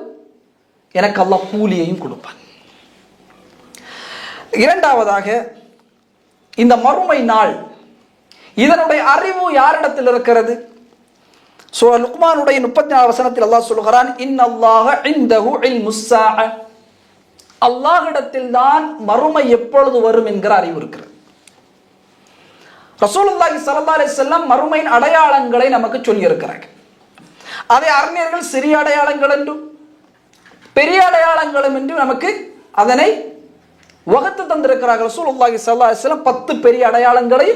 [SPEAKER 1] எனக்கு அல்லாஹ் கூலியையும் கொடுப்பான். இரண்டாவதாக, இந்த மறுமை நாள், இதனுடைய அறிவு யாரிடத்தில் இருக்கிறது? சூரா லுக்மானுடைய 34 வசனத்தில் அல்லாஹ் சொல்கிறான், இன்னல்லாஹ இன்தஹு இல்முஸ் ஸாஅ, அல்லாஹ்விடத்தில் தான் மறுமை எப்பொழுது வரும் என்கிற அறிவு இருக்கிறது. ரசூலுல்லாஹி ஸல்லல்லாஹு அலைஹி வஸல்லம் மறுமையின் அடையாளங்களை நமக்கு சொல்லி இருக்கிறார்கள். அதை அறிஞர்கள் சிறிய அடையாளங்கள் என்றும் பெரிய அடையாளங்களும் என்று நமக்கு அதனை வகுத்து தந்திருக்கிறார்கள். ரசூலுல்லாஹி ஸல்லல்லாஹு அலைஹி வஸல்லம் 10 பெரிய அடையாளங்களை,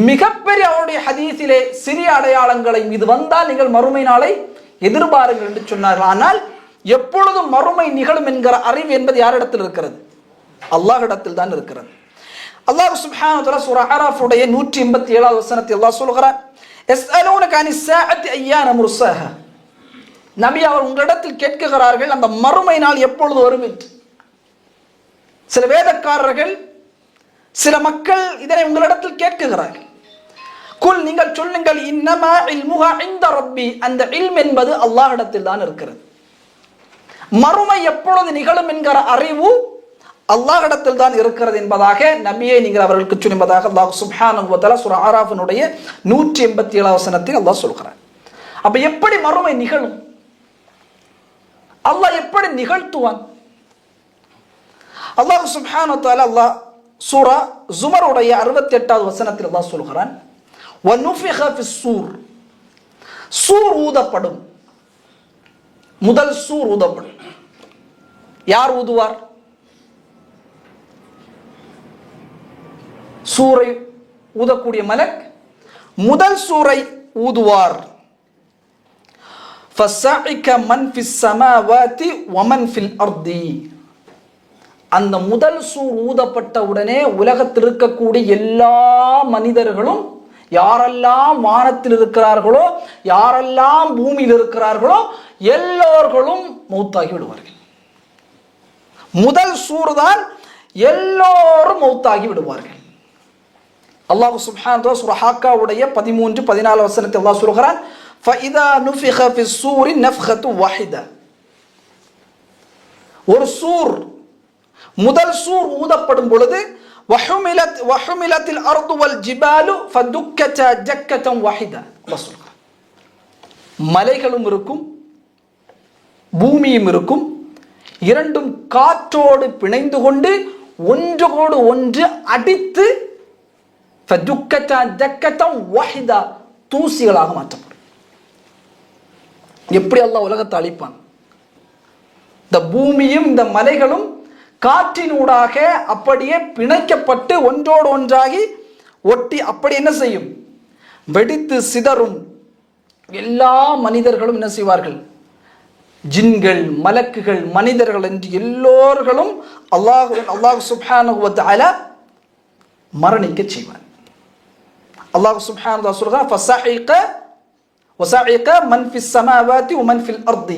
[SPEAKER 1] மிகப்பெரிய அவருடைய ஹதீஸிலே சிறிய அடையாளங்களை, இது வந்தால் நீங்கள் மறுமை நாளை எதிர்பாருங்கள் என்று சொன்னார்கள். ஆனால் எப்பொழுதும் மறுமை நிகழும் என்கிற அறிவு என்பது யாரிடத்தில் இருக்கிறது? அல்லாஹ்விடத்தில் தான் இருக்கிறது. அல்லாஹ் சுப்ஹானஹு வ தஆலா சூரா அராஃபுடைய 187வது வசனத்தில் அல்லாஹ் சொல்கிறான், யஸ்அலூனக அனிஸ் ஸாஅத்தி அய்யான முர்ஸாஹா. நபி அவர் உங்களிடத்தில் கேட்கிறார்கள் அந்த மறுமை நாள் எப்பொழுது வரும் என்று. சில வேதக்காரர்கள், சில மக்கள் இதனை உங்களிடத்தில் கேட்கிறார்கள். குல், நீங்கள் சொல்லுங்கள், இன்னமா இல்முஹா இன்த ரப்பி, அந்த இல்ம் என்பது அல்லாஹ்விடத்தில் தான் இருக்கிறது. மறுமை எப்பொழுது நிகழும் என்கிற அறிவு அல்லாஹ்விடத்தில் தான் இருக்கிறது என்பதாக நபியை நீங்கள் அவர்களுக்கு சொல்லுவதாக அல்லாஹ் சுப்ஹானஹு வ தஆலா சூரா ஆராஃபினுடைய 187வது வசனத்தில் அல்லாஹ் சொல்கிறார். அப்ப எப்படி மறுமை நிகழும்? அல்லாஹ் எப்படி நிகழ்த்துவான்? அல்லாஹ் சுப்ஹானஹு வ தஆலா அல்லாஹ் சூரா ஜுமருடைய 68வது வசனத்தில் அல்லாஹ் சொல்கிறான், வனுஃபிஹ ஃபிஸ்-சூர், சூர் ஊதப்படும். முதல் சூர் ஊதப்படும். யார் ஊதுவார்? சூரை ஊதக்கூடிய மலக் முதல் சூரை ஊதுவார். ஃபஸஇக மன் ஃபிஸ் ஸமாவாதி வமன் ஃபில் அர்தி. அந்த முதல் சூர் ஊதப்பட்ட உடனே உலகத்தில் இருக்கக்கூடிய எல்லா மனிதர்களும், யாரெல்லாம் வானத்தில் இருக்கிறார்களோ, யாரெல்லாம் பூமியில் இருக்கிறார்களோ, எல்லோர்களும் மௌத்தாகி விடுவார்கள். முதல் சூர் தான், எல்லோரும் மௌத்தாகி விடுவார்கள். அல்லாஹ் சுப்ஹானஹு வ தஆலா சூரா ஹாக்காவுடைய 13-14 வசனத்தில் அல்லாஹ் சொல்கிறான், ஃபஇதா நுஃபிக ஃபிஸ்-சூரி நஃப்கத்து வாஹிதா. ஒரு சூர், முதல் சூர் ஊதப்படும் பொழுது வஹுமிலத்தில் அர்து வல் ஜிபாலு ஃபதுக்கதா ஜக்கதன் வாஹிதா. அல்லாஹ் சொல்கிறான், மலைகளும் இருக்கும், பூமியும் இருக்கும், இரண்டும் காற்றோடு பிணைந்து கொண்டு ஒன்றோடு ஒன்று அடித்து தூசிகளாக மாற்றப்படும். எப்படி அல்லாஹ் உலகத்தை அழிப்பான்? இந்த பூமியும் இந்த மலைகளும் காற்றினூடாக அப்படியே பிணைக்கப்பட்டு ஒன்றோடு ஒன்றாகி ஒட்டி அப்படி என்ன செய்யும்? வெடித்து சிதறும். எல்லா மனிதர்களும் என்ன செய்வார்கள்? ஜின்கள், மலக்குகள், மனிதர்கள் என்று எல்லோர்களும் அல்லாஹ் சுப்ஹானஹு வ தஆலா மரணிக்க செய்வார். அல்லாஹ் சுப்ஹானஹு வ தஆலா சொல்றார், ஃபஸஇக மன் ஃபிஸ் ஸமாவாதி வ மன் ஃபில் அர்தி.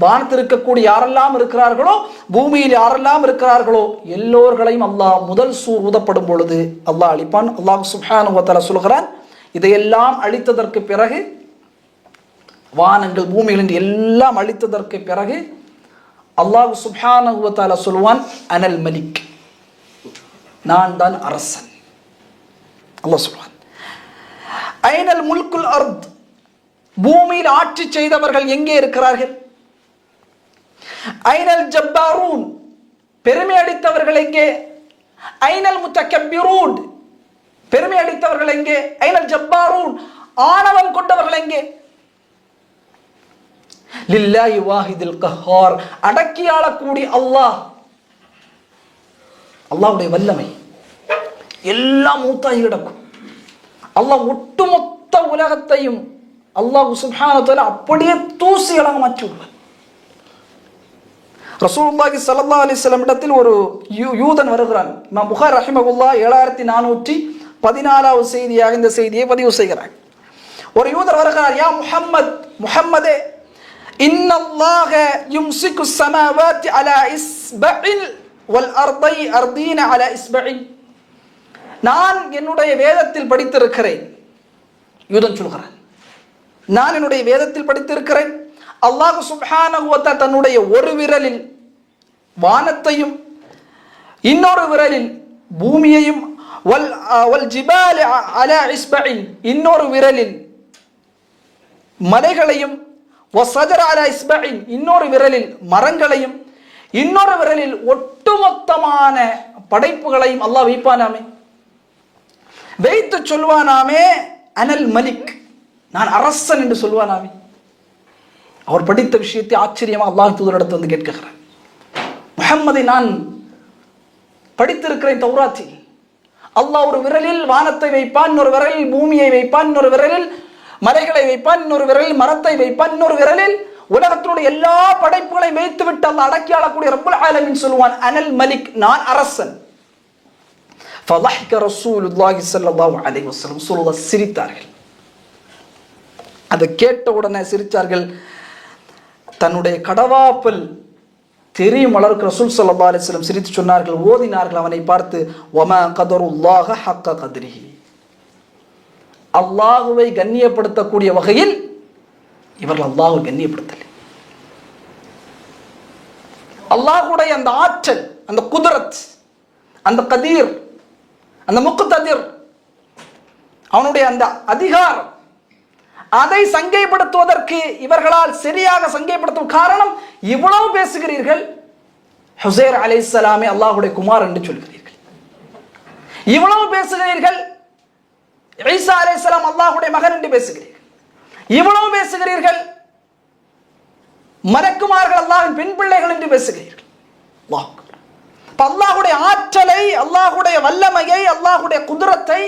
[SPEAKER 1] வானத்தில் இருக்கக்கூடிய யாரெல்லாம் இருக்கிறார்களோ, பூமியில் யாரெல்லாம் இருக்கிறார்களோ, எல்லோர்களையும் அல்லாஹ் முதல் சூர் ஊதப்படும் பொழுது அல்லாஹ் அழிப்பான். அல்லாஹ் சுப்ஹானஹு வ தஆலா சொல்கிறான், இதையெல்லாம் அழித்ததற்கு பிறகு, வானங்கள் பூமிகள் என்று எல்லாம் அழித்ததற்கு பிறகு அல்லாஹ் சுப்ஹானஹு வ தஆலா சொல்வான், அனல் மலிக், நான் தான் அரசன். அல்லாஹ் சொல்வான், ஐனல் முல்குல் அர்த், பூமியில் ஆட்சி செய்தவர்கள் எங்கே இருக்கிறார்கள்? ஐனல் ஜப்பாரூன், பெருமை அடித்தவர்கள் எங்கே? ஐனல் முத்தகப்பிரூன், பெருமை அடித்தவர்கள் எங்கே? ஐனல் ஜப்பாரூன், ஆணவம் கொண்டவர்கள் எங்கே? லில்லாஹி வாஹிதுல் கஹ்ஹார், அடக்கி ஆளக்கூடிய அல்லாஹ், அல்லாஹ்வுடைய வல்லமை எல்லாம் மூத்தாகி கிடக்கும். அல்லாஹ் ஒட்டுமொத்த உலகத்தையும் அல்லாஹ் சுப்ஹானஹு வ தஆலா அப்படியே தூசிகளாக மாற்றி விடுவார். ரசூலுல்லாஹி ஸல்லல்லாஹு அலைஹி வஸல்லம் இடத்தில் ஒரு யூதன் வருகிறான். இமாம் புகாரி ரஹிமஹுல்லாஹ் 7414வது செய்தியாக இந்த செய்தியை பதிவு செய்கிறார். ஒரு யூதர் வருகிறார், யா முஹம்மத், முஹம்மதே, இன்னல்லாஹ யும்சிகு ஸமாவாதி அலா இஸ்பஇல் வல் அர்தீன அலா இஸ்பஇல். நான் என்னுடைய வேதத்தில் படித்திருக்கிறேன். யூதன் சொல்கிறான், நான் என்னுடைய வேதத்தில் படித்திருக்கிறேன், அல்லாஹ் சுப்ஹானஹு வ தஆலா தன்னுடைய ஒரு விரலில் வானத்தையும் இன்னொரு விரலில் பூமியையும் வல் ஜிபால் அலா இஸ்பஇன், இன்னொரு விரலில் மலைகளையும், வஸஜர அலா இஸ்பஇன், இன்னொரு விரலில் மரங்களையும், இன்னொரு விரலில் ஒட்டுமொத்தமான படைப்புகளையும் அல்லாஹ் வைப்பானாமே, வைத்து சொல்வானாமே, அனல் மலிக், நான் அரசன் என்று சொல்வானாமே. அவர் படித்த விஷயத்தை ஆச்சரியமாக அல்லாஹ் தூதரிடத்தில் வந்து கேட்கிறார், முஹம்மதை நான் படித்திருக்கிறேன் தௌராத்தில், அல்லாஹ் ஒரு விரலில் வானத்தை வைப்பான், இன்னொரு விரலில் பூமியை வைப்பான், இன்னொரு விரலில் மலைகளை வைப்பான், இன்னொரு விரலில் மரத்தை வைப்பான், இன்னொரு விரலில் உலகத்தினுடைய எல்லா படைப்புகளையும் வைத்து விட்டு அல்லாஹ் அடக்கி ஆளக்கூடிய ரப்புல் ஆலமீன் சொல்வான், அனல் மலிக், நான் அரசன். ஃபضஹக ரசூலுல்லாஹி ஸல்லல்லாஹு அலைஹி வஸல்லம், ரசூலுல்லாஹ் சிரித்தார்கள். அதை கேட்ட உடனே சிரித்தார்கள். தன்னுடைய கடவாப்பல் தெரியும் அளவுக்கு ரசூல் ஸல்லல்லாஹு அலைஹி வஸல்லம் சிரித்து சொன்னார்கள், ஓதினார்கள் அவனை பார்த்து, வமா கதருல்லாஹ ஹக்க கத்ரிஹி, அல்லாஹுவை கண்ணியப்படுத்தக்கூடிய வகையில் இவர்கள் அல்லாஹ்வை கண்ணியப்படுத்தலை. அல்லாஹ்வுடைய அந்த ஆற்றல், அந்த குதரத், அந்த கதீர், அந்த முக்ததிர், அவனுடைய அந்த அதிகாரம், அதை சங்கைப்படுத்துவதற்கு இவர்களால் சரியாக சங்கைப்படுத்தும் காரணம், இவ்வளவு பேசுகிறீர்கள், ஹுசைர் அலைஹிஸ்ஸலாமே அல்லாஹ்வுடைய குமார் என்று சொல்கிறீர்கள், இவ்வளவு பேசுகிறீர்கள், ஈசா அலைஹிஸ்ஸலாம் அல்லாஹ்வுடைய மகன் என்று பேசுகிறீர்கள், இவ்வளவு பேசுகிறீர்கள், மலக்குமார்கள் அல்லாஹ்வின் பெண் பிள்ளைகள் என்று பேசுகிறீர்கள். அல்லாஹ்வுடைய ஆற்றலை, அல்லாஹ்வுடைய வல்லமையை, அல்லாஹ்வுடைய குதிரத்தை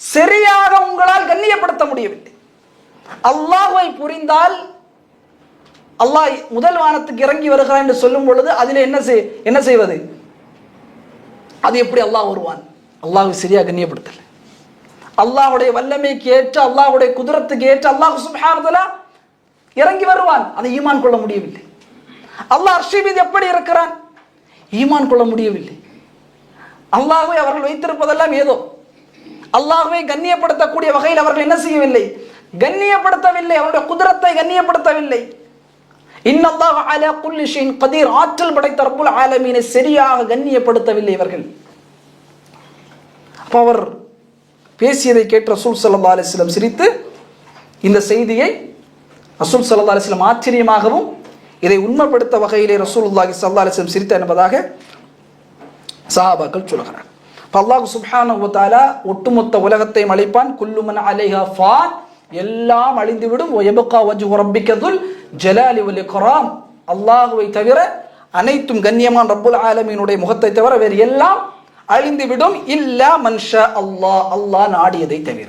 [SPEAKER 1] சரியாக உங்களால் கண்ணியப்படுத்த முடியவில்லை. அல்லாஹ்வை புரிந்தால், அல்லாஹ் முதல் வானத்துக்கு இறங்கி வருகிறான் என்று சொல்லும் பொழுது அதில் என்ன செய்வது? அது எப்படி அல்லாஹ் வருவான்? அல்லாஹ்வை சரியாக கண்ணியப்படுத்தல. அல்லாஹ்வுடைய வல்லமைக்கு ஏற்ற, அல்லாஹ்வுடைய குதிரத்துக்கு ஏற்ற அல்லாஹ் சுப்ஹானஹு வ தஆலா இறங்கி வருவான். அதை ஈமான் கொள்ள முடியவில்லை. அல்லாஹ் அர்ஷ் மீது எப்படி இருக்கிறான்? ஈமான் கொள்ள முடியவில்லை. அல்லாஹ்வை அவர்கள் வைத்திருப்பதெல்லாம் ஏதோ, அல்லாஹ்வை கண்ணியப்படுத்தக்கூடிய வகையில் அவர்கள் என்ன செய்யவில்லை? கண்ணியப்படுத்தவில்லை. அவருடைய குதிரத்தை கண்ணியப்படுத்தவில்லை. இன்னல்லாஹு அலா குல்லி ஷைஇன் கதீர், ஆற்றல் படைத்த ரப்புல் ஆலமீனை சரியாக கண்ணியப்படுத்தவில்லை இவர்கள். அப்ப அவர் பேசியதை கேட்டு ரசூல் ஸல்லல்லாஹு அலைஹி வஸல்லம் சிரித்து, இந்த செய்தியை ரசூல் ஸல்லல்லாஹு அலைஹி வஸல்லம் ஆச்சரியமாகவும் இதை உண்மைப்படுத்த வகையிலே ரசூலுல்லாஹி ஸல்லல்லாஹு அலைஹி வஸல்லம் சிரித்தார் என்பதாக சஹாபாக்கள் சொல்கிறார். அல்லாஹ் சுப்ஹானஹு வ தஆலா ஒட்டுமொத்த உலகத்தையும் அழிப்பான். குல்லு மன் அலைஹா ஃபான், எல்லாம் அழிந்துவிடும். வயபகா வஜ்ஹு ரப்பிக துல் ஜலாலி வல் இக்ராம், அல்லாஹ்வை தவிர அனைத்தும் கண்ணியமான ரப்புல் ஆலமீனுடைய முகத்தை தவிர வேறு எல்லாம் அழிந்துவிடும். இல்லா மன் ஷா அல்லாஹ், அல்லாஹ் நாடியதை தவிர,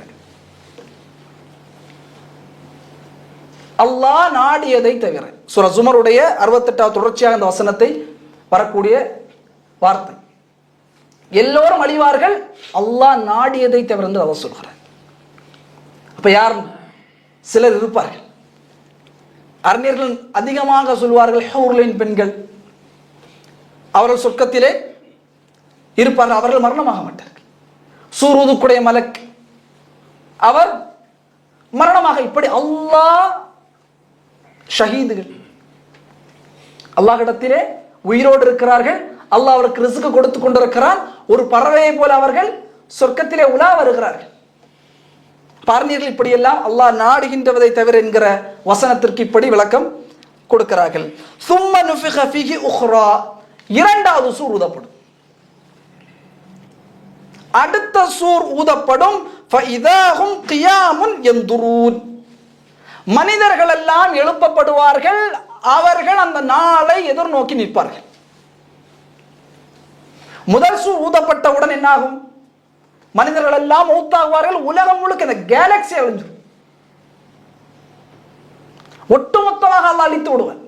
[SPEAKER 1] அல்லாஹ் நாடியதை தவிர. சூரா ஜுமருடைய 68வது தொடர்ச்சியாக இந்த வசனத்தை வரக்கூடிய வார்த்தை, எல்லோரும் அழிவார்கள் அல்லாஹ் நாடியதை தவிர என்று அவர் சொல்கிறார். அப்ப யார்? சிலர் இருப்பார்கள், அறிஞர்கள் அதிகமாக சொல்வார்கள், ஹூர்லின் பெண்கள், அவர்கள் சொர்க்கத்திலே இருப்பார்கள், அவர்கள் மரணமாக மாட்டார்கள். சூரூதுக்குடைய மலக், அவர் மரணமாக, இப்படி அல்லாஹ் ஷஹீதுகள் அல்லாஹ்விடத்திலே உயிரோடு இருக்கிறார்கள். அல்லாஹ் அவருக்கு ரிஸ்க் கொடுத்து கொண்டிருக்கிறான். ஒரு பறவையை போல அவர்கள் சொர்க்கத்திலே உலா வருகிறார்கள். பார்னீர்கள் இப்படியெல்லாம் அல்லாஹ் நாடுகின்றவதை தவிர என்கிற வசனத்திற்கு இப்படி விளக்கம் கொடுக்கிறார்கள். சும்ம நுஃபிக ஃபீஹி உக்ரா, இரண்டாவது சூர் ஊதப்படும். அடுத்த சூர் ஊதப்படும். ஃபஇதாஹும் கியாமுன் யன்துரூன், மனிதர்கள் எல்லாம் எழுப்பப்படுவார்கள். அவர்கள் அந்த நாளை எதிர்நோக்கி நிற்பார்கள். முதல் சூர் ஊதப்பட்டவுடன் என்னாகும்? மனிதர்கள் எல்லாம் மௌத்தாகுவார்கள். உலகம் முழுக்க இந்த கேலக்சி அழிஞ்சிடும். ஒட்டுமொத்தமாக அல்லாஹ் அழித்து விடுவார்.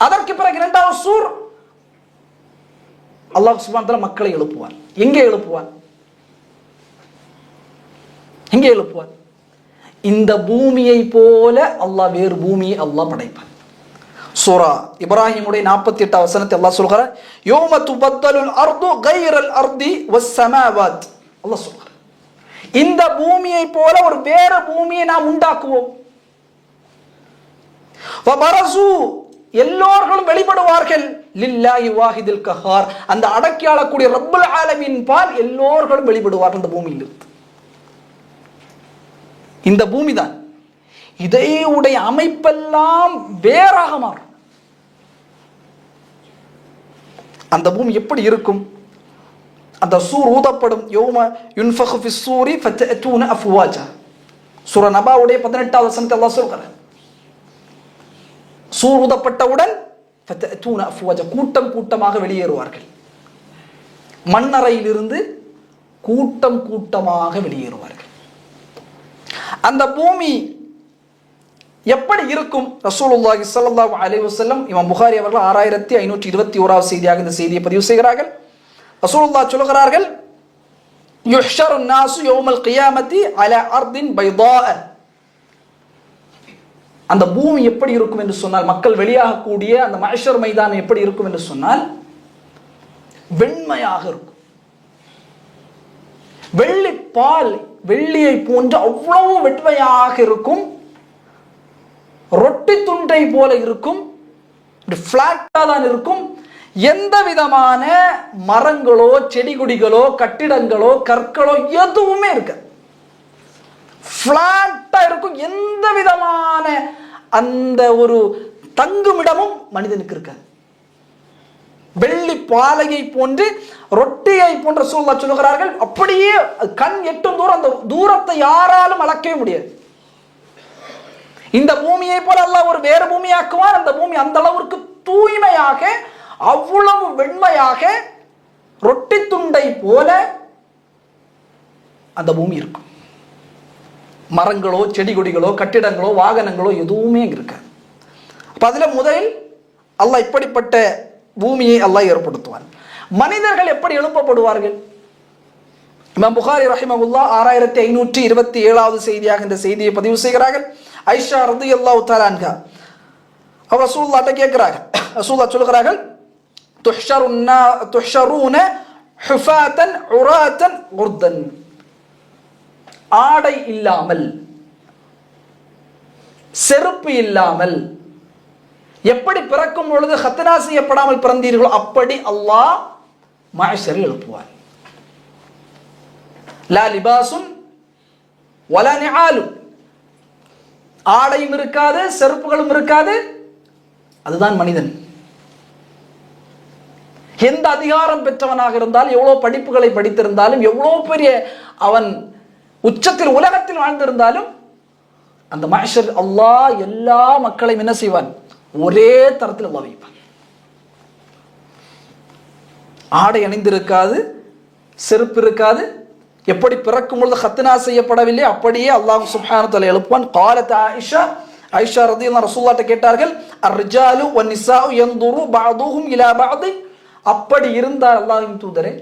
[SPEAKER 1] அதற்கு பிறகு இரண்டாவது சூர், அல்லாஹ் சுப்ஹானஹு வ தஆலா மக்களை எழுப்புவார். எங்கே எழுப்புவார்? எங்கே எழுப்புவார்? இந்த பூமியை போல அல்லாஹ் வேறு பூமியை அல்லாஹ் படைப்பார். சூரா இப்ராஹிமுடைய 48வது வசனத்தை அல்லாஹ் சொல்கிறார், யௌம துபத்தலுல் அர்து கைரல் அர்தி வஸ் ஸமாவாத். அல்லாஹ் சொல்கிறார், இந்த பூமியை போல ஒரு வேறு பூமியை நாம் உண்டாக்குவோம். வபரசு, எல்லோர்களும் வெளிப்படுவார்கள். லில்லாஹி வாஹிதுல் கஹார், அந்த அடக்கி ஆளக்கூடிய ரப்புல் ஆலமீன் பால் எல்லோர்களும் வெளிப்படுவார்கள் அந்த பூமியில் இருந்து. இந்த பூமி தான், இதையுடைய அமைப்பெல்லாம் வேறாக மாறும். அந்த பூமி எப்படி இருக்கும்? அந்த சூர் ஊதப்படும். யௌம யுன்ஃபகு ஃபிஸ் சூரி ஃபதஅதூன அஃப்வாஜா. சூரா நபாவுடைய 18வது வசனத்தை அல்லாஹ் சொல்கிறார். சூர் ஊதப்பட்டவுடன் ஃபதஅதூன அஃப்வாஜா, கூட்டம் கூட்டமாக வெளியேறுவார்கள். மண்ணறையிலிருந்து கூட்டம் கூட்டமாக வெளியேறுவார்கள். அந்த பூமி எப்படி இருக்கும்? ரசூலுல்லாஹி ஸல்லல்லாஹு அலைஹி வஸல்லம் இமாம் புகாரி அவர்கள் 6521வது செய்தியாக இந்த செய்தியை பதிவு செய்கிறார்கள். ரசூலுல்லாஹ் சொல்கிறார்கள், யுஹ்ஷரு الناس يوم القيامة على أرض بيضاء. அந்த பூமி எப்படி இருக்கும் என்று சொன்னால், மக்கள் வெளியாகக்கூடிய அந்த மஹ்ஷர் மைதானம் எப்படி இருக்கும் என்று சொன்னால் வெண்மையாக இருக்கும். வெள்ளிப்பால், வெள்ளியை போன்று அவ்வளவு வெண்மையாக இருக்கும். ரொட்டி துண்டை போல இருக்கும். பிளாட்டா தான் இருக்கும். எந்த விதமான மரங்களோ செடி கொடிகளோ கட்டிடங்களோ கற்களோ எதுவுமே இருக்காது. பிளாட்டா இருக்கும். எந்த விதமான அந்த ஒரு தங்குமிடமும் மனிதனுக்கு இருக்காது. வெள்ளி பாலையை போன்று ரொட்டியை போன்ற சூழ்நிலை சொல்லுகிறார்கள். அப்படியே கண் எட்டும் தூரம், அந்த தூரத்தை யாராலும் அளக்கவே முடியாது. இந்த பூமியை போல அல்லாஹ் ஒரு வேறு பூமியாக்குவான். அந்த பூமி அந்த அளவிற்கு தூய்மையாக, அவ்வளவு வெண்மையாக, ரொட்டி துண்டை போல அந்த பூமி இருக்கும். மரங்களோ செடி கொடிகளோ கட்டிடங்களோ வாகனங்களோ எதுவுமே இருக்காது. அப்ப அதுல முதலில் அல்லாஹ் இப்படிப்பட்ட பூமியை அல்லாஹ் ஏற்படுத்துவான். மனிதர்கள் எப்படி எழுப்பப்படுவார்கள்? இமாம் புகாரி ரஹிமஹுல்லாஹ் 6527வது செய்தியாக இந்த செய்தியை பதிவு செய்கிறார்கள். ஐஷா ரலியல்லாஹு தஆலா அன்ஹா அவர் ரசூலுல்லாஹ்ட்ட கேட்கிறார்கள். ரசூலுல்லாஹ் சொல்கிறார்கள், துஹ்ஷரூன ஹுஃபாத்தன் உராத்தன் குர்தன். ஆடை இல்லாமல், செருப்பு இல்லாமல், எப்படி பிறக்கும் பொழுது ஹத்னா செய்யப்படாமல் பிறந்தீர்களோ அப்படி அல்லாஹ் மஹ்ஷரில் எழுப்புவார். லா லிபாசுன் வலா நிஆலுன். ஆடையும் இருக்காது, செருப்புகளும் இருக்காது. அதுதான் மனிதன். எந்த அதிகாரம் பெற்றவனாக இருந்தாலும், எவ்வளவு படிப்புகளை படித்திருந்தாலும், எவ்வளவு பெரிய அவன் உச்சத்தில் உலகத்தில் வாழ்ந்திருந்தாலும், அந்த மஹ்ஷர் அல்லாஹ் எல்லா மக்களையும் என்ன செய்வான்? ஒரே தரத்தில் அல்லாஹ் வைப்பான். ஆடை அணிந்திருக்காது, செருப்பு இருக்காது. எப்படி பிறக்கும் பொழுது ஹத்னா செய்யப்படவில்லை அப்படியே அல்லாஹ் சுப்ஹானஹு வ தஆலா எழுப்புவான். قالت عائشة, ஆயிஷா ரலியல்லாஹு ரசூலுல்லாஹ்ட்ட கேட்டார்கள், الرجال والنساء ينظر بعضهم الى بعض. அப்படி இருந்தால் அல்லாஹ்வின் தூதரே,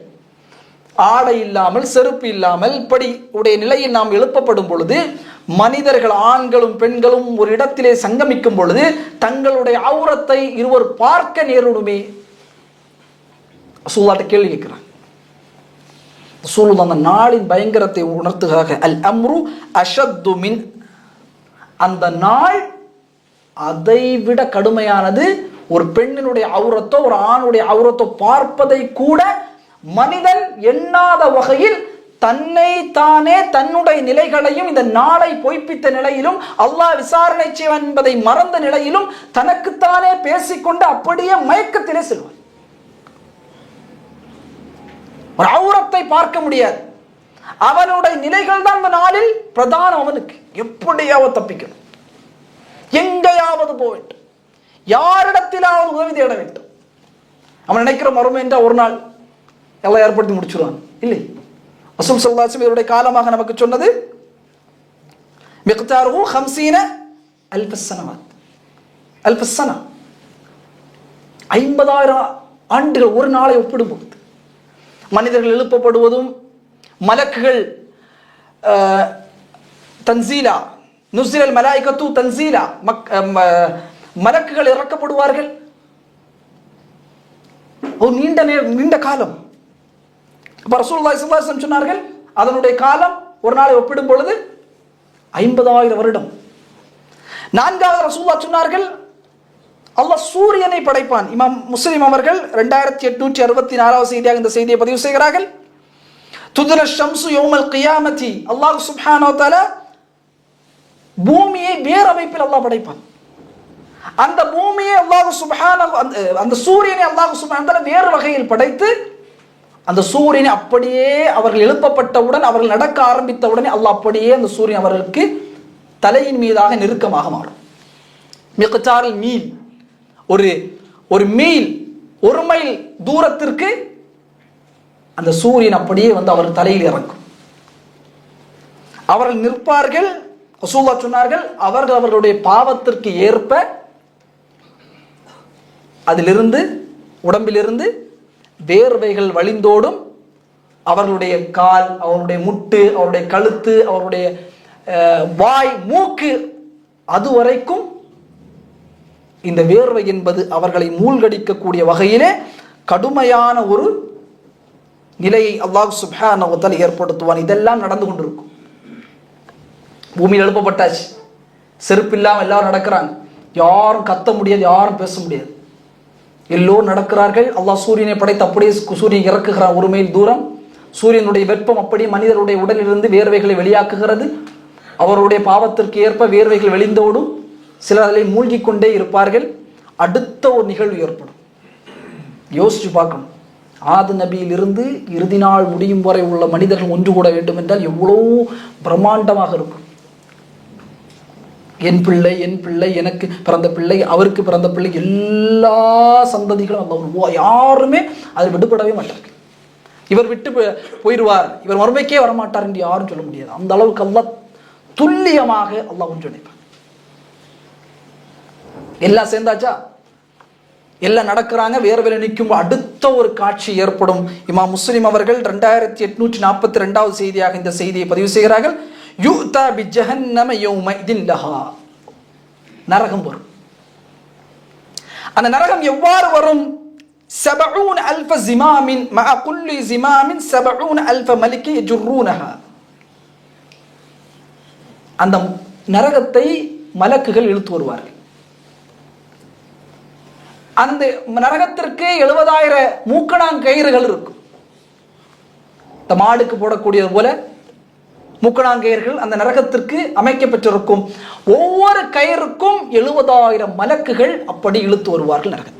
[SPEAKER 1] ஆடை இல்லாமல் செருப்பு இல்லாமல் இப்படி உடைய நிலையில் நாம் எழுப்பப்படும் பொழுது, மனிதர்கள் ஆண்களும் பெண்களும் ஒரு இடத்திலே சங்கமிக்கும் பொழுது தங்களுடைய அவுரத்தை இருவர் பார்க்க நேரிடுமே. ரசூலுல்லாஹ்ட்ட கேள்வி கேட்கிறார். ரசூலுல்லாஹ் அந்த நாளின் பயங்கரத்தை உணர்த்துகிறாக. அல் அம்ரு அஷத்து மின். அந்த நாள் அதை விட கடுமையானது. ஒரு பெண்ணினுடைய அவுரத்தோ ஒரு ஆணுடைய அவுரத்தோ பார்ப்பதை கூட மனிதன் எண்ணாத வகையில் தன்னை தானே தன்னுடைய நிலைகளையும் இந்த நாளை பொய்ப்பித்த நிலையிலும் அல்லாஹ் விசாரணை செய்வான் என்பதை மறந்த நிலையிலும் தனக்குத்தானே பேசிக்கொண்டு அப்படியே மயக்கத்திலே செல்வான். ஒரு அவுரத்தை பார்க்க முடியாது. அவனுடைய நிலைகள் தான் அந்த நாளில் பிரதானம். அவனுக்கு எப்படியாவது தப்பிக்கணும், எங்கேயாவது போக வேண்டும், யாரிடத்திலாவது உதவி தேட வேண்டும். அவன் நினைக்கிற மறுமை என்ற ஒரு நாள் எல்லாம் ஏற்படுத்தி முடிச்சுடுவான். இல்லை, ரசூல் ஸல்லல்லாஹு அலைஹி வஸல்லம் இவருடைய காலமாக நமக்கு சொன்னது, மிக்தாருஹு 50,000 சனவாத். 1000 சனா, 50,000 ஆண்டுகள் ஒரு நாளை ஒப்பிடும்போது மனிதர்கள் எழுப்பப்படுவதும், மலக்குகள் தன்சீலா, நுஸிலல் மலாயிகத்து தன்சீலா, மலக்குகள் இறக்கப்படுவார்கள். ஒரு நீண்ட காலம். ரசூலுல்லாஹி ஸல்லல்லாஹு அலைஹி வஸல்லம் சொன்னார்கள், அதனுடைய காலம் ஒரு நாளை ஒப்பிடும் பொழுது 50,000 வருடம். நான்காவது ரசூலுல்லாஹ் சொன்னார்கள், அல்லாஹ் சூரியனை படைப்பான். இமாம் முஸ்லிம் அவர்கள் 2864வது செய்தியாக இந்த செய்தியை பதிவு செய்கிறார்கள். துதுல ஷம்சு யௌமல் கியாமத்தி. அல்லாஹ் சுப்ஹானஹு வ தஆலா பூமியை வேறு அமைப்பில் அல்லாஹ் படைப்பான். அந்த பூமியை அல்லாஹ் சுப்ஹானஹு, அந்த சூரியனை அல்லாஹ் சுப்ஹானஹு வ தஆலா வேறு வகையில் படைத்து, அந்த சூரியனை அப்படியே அவர்கள் எழுப்பப்பட்டவுடன், அவர்கள் நடக்க ஆரம்பித்தவுடனே அல்லாஹ் அப்படியே அந்த சூரியன் அவர்களுக்கு தலையின் மீதாக நெருக்கமாக மாறும். மிக்தாரில் மீல், ஒரு மீல், 1 மைல் தூரத்திற்கு அந்த சூரியன் அப்படியே வந்து அவர் தலையில் இறங்கும். அவர்கள் நிற்பார்கள், ரசூலுல்லாஹ் சொன்னார்கள், அவர்கள் அவர்களுடைய பாவத்திற்கு ஏற்ப அதிலிருந்து உடம்பிலிருந்து வேர்வைகள் வழிந்தோடும். அவர்களுடைய கால், அவருடைய முட்டு, அவருடைய கழுத்து, அவருடைய வாய், மூக்கு, அதுவரைக்கும் இந்த வேர்வை என்பது அவர்களை மூழ்கடிக்கக்கூடிய வகையிலே கடுமையான ஒரு நிலையை அல்லாஹ் சுப்ஹானஹு வ தஆலா ஏற்படுத்துவான். இதெல்லாம் நடந்து கொண்டிருக்கும். பூமியில் எழுப்பப்பட்டாச்சு, செருப்பு இல்லாமல் எல்லாரும் நடக்கிறாங்க, யாரும் கத்த முடியாது, யாரும் பேச முடியாது, எல்லோரும் நடக்கிறார்கள். அல்லாஹ் சூரியனை படைத்து அப்படியே சூரியன் இறக்குகிறான். ஒரு மைல் தூரம் சூரியனுடைய வெப்பம் அப்படியே மனிதருடைய உடலிலிருந்து வேர்வைகளை வெளியாக்குகிறது. அவருடைய பாவத்திற்கு ஏற்ப வேர்வைகள் வெளிந்தோடும். சிலர் அதில் மூழ்கி கொண்டே இருப்பார்கள். அடுத்த ஒரு நிகழ்வு ஏற்படும். யோசிச்சு பார்க்கணும், ஆது நபியிலிருந்து இறுதி நாள் முடியும் வரை உள்ள மனிதர்கள் ஒன்று கூட வேண்டும் என்றால் எவ்வளோ பிரம்மாண்டமாக இருக்கும். என் பிள்ளை, என் பிள்ளை, எனக்கு பிறந்த பிள்ளை, அவருக்கு பிறந்த பிள்ளை, எல்லா சந்ததிகளும் அல்ல, யாருமே அதில் விடுபடவே மாட்டார்கள். இவர் விட்டு போயிடுவார், இவர் மறுமைக்கே வரமாட்டார் என்று யாரும் சொல்ல முடியாது. அந்த அளவுக்கு அல்லாஹ் துல்லியமாக அல்லாஹ் ஒன்றிணைப்பார். எல்லாம் சேர்ந்தாச்சா, எல்லாம் நடக்கிறாங்க. வேர்வையில நிற்கும் அடுத்த ஒரு காட்சி ஏற்படும். இமாம் முஸ்லிம் அவர்கள் 2842வது செய்தியாக இந்த செய்தியை பதிவு செய்கிறார்கள். யுதா பி ஜஹன்னம யௌமைதின் லஹா. நரகம் வரும். அந்த நரகம் எவ்வாறு வரும்? 70,000 ஜிமாமின் மஅ குல்லி ஜிமாமின் 70,000 மலிக்கி யஜுர்ரூனஹா. அந்த நரகத்தை மலக்குகள் இழுத்து வருவார்கள். அந்த நரகத்திற்கு 70,000 மூக்கணாங்கயிறுகள் இருக்கும். இந்த மாடுக்கு போடக்கூடியது போல மூக்கணாங்கயிறுகள் அந்த நரகத்திற்கு அமைக்கப்பட்டிருக்கும். ஒவ்வொரு கயிறுக்கும் 70,000 மலக்குகள் அப்படி இழுத்து வருவார்கள் நரகத்தில்.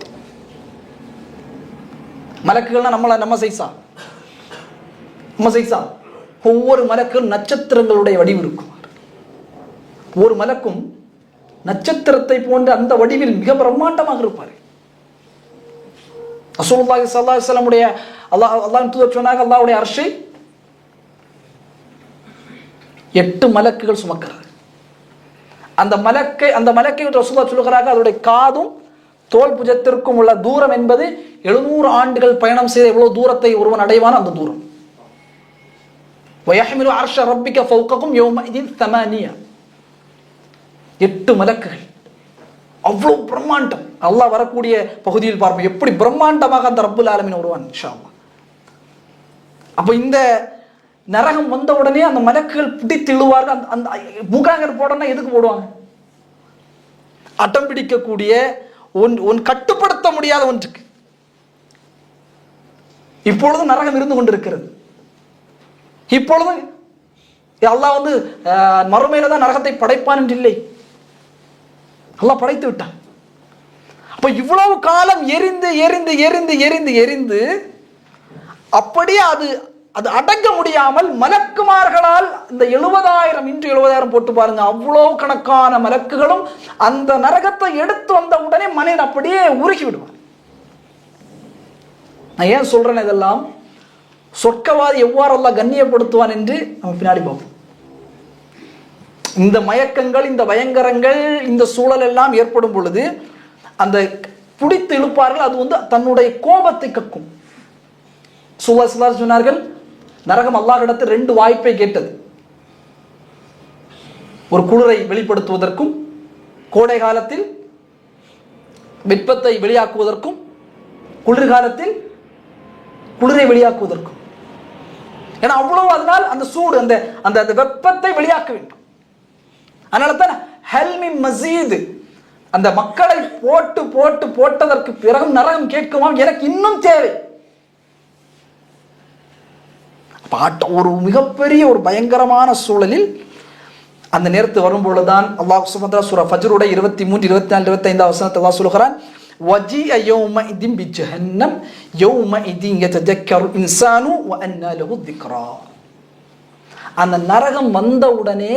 [SPEAKER 1] மலக்குகள்னா நம்ம சைஸா? ஒவ்வொரு மலக்கும் நட்சத்திரங்களுடைய வடிவு இருக்கும். ஒரு மலக்கும் நட்சத்திரத்தை போன்ற அந்த வடிவில் மிக பிரம்மாண்டமாக இருப்பார். ரசூலுல்லாஹி ஸல்லல்லாஹு அலைஹி வஸல்லம் உடைய அல்லாஹ்வின் தூதர் சொன்னாங்க, அல்லாஹ்வுடைய அர்ஷை 8 மலக்குகள் சுமக்கிறது. அந்த மலக்கை ரசூலுல்லாஹ் சொல்கிறார்கள், அதனுடைய காதும் தோல் புஜத்திற்கும் உள்ள தூரம் என்பது 700 ஆண்டுகள் பயணம் செய்த எவ்வளவு தூரத்தை ஒருவன் அடைவான் அந்த தூரம். வயஹ்மிலு அர்ஷ ரப்பிக ஃபௌககும் யௌமஇதின் 8 8 மலக்குகள். அவ்வளவு பிரம்மாண்டம். அல்லாஹ் வரக்கூடிய பகுதியில் பார்ப்போம் எப்படி பிரம்மாண்டமாக அந்த ரப்புல் ஆலமீன் வருவான் இன்ஷா அல்லாஹ். அப்ப இந்த நரகம் வந்த உடனே அந்த மலக்குகள் பிடித்து இழுவார்கள். அந்த மூக்காங்கர் போடனா எதுக்கு போடுவாங்க? அட்டம் பிடிக்கக்கூடிய ஒன் கட்டுப்படுத்த முடியாத ஒன்றுக்கு. இப்பொழுது நரகம் இருந்து கொண்டிருக்கிறது. இப்பொழுது அல்லாஹ் மறுமையில தான் நரகத்தை படைப்பான் என்று இல்லை, அல்லாஹ் படைத்து விட்டான். அப்ப இவ்வளவு காலம் எரிந்து எரிந்து எரிந்து எரிந்து எரிந்து அப்படியே அது அடங்க முடியாமல் மலக்குமார்களால் இந்த 70,000 இன்று 70,000 போட்டு பாருங்க, அவ்வளவு கணக்கான மலக்குகளும் அந்த நரகத்தை எடுத்து வந்த உடனே மனிதன் அப்படியே உருகி விடுவான். நான் ஏன் சொல்றேன் இதெல்லாம்? சொர்க்கவாதி எவ்வாறு அல்லாஹ் கண்ணியப்படுத்துவான் என்று நம்ம பின்னாடி பார்ப்போம். இந்த மயக்கங்கள், இந்த பயங்கரங்கள், இந்த சூழல் எல்லாம் ஏற்படும் பொழுது அந்த பிடித்து இழுப்பார்கள். அது தன்னுடைய கோபத்தை கக்கும். சொன்னார்கள், நரகம் அல்லாஹ்விடத்தில் 2 வாய்ப்பை கேட்டது. ஒரு குளிரை வெளிப்படுத்துவதற்கும், கோடை காலத்தில் வெப்பத்தை வெளியாக்குவதற்கும், குளிர்காலத்தில் குளிரை வெளியாக்குவதற்கும். ஏன்னா அவ்வளவு அதனால் அந்த சூடு, அந்த வெப்பத்தை வெளியாக்க வேண்டும். அதனால தான் ஹல்மி மசீது, அந்த மக்களை போட்டதற்கு பிறகு நரகம் கேட்குமா, எனக்கு இன்னும் தேவை. ஒரு மிகப்பெரிய ஒரு பயங்கரமான சூழலில் அந்த நேரத்து வரும்பொழுதுதான் அல்லாஹ் சுப்ஹானஹு வ தஆலா சூரா ஃபஜ்ருடைய 23, 24, 25 வசனத்தை அல்லாஹ் சொல்கிறான், வஜிஅ யௌமஇதின் பிஜஹன்னம் யௌமஇதின் யததக்கரு இன்சானு வ அன்னா லஹு திக்ரா. அந்த நரகம் வந்த உடனே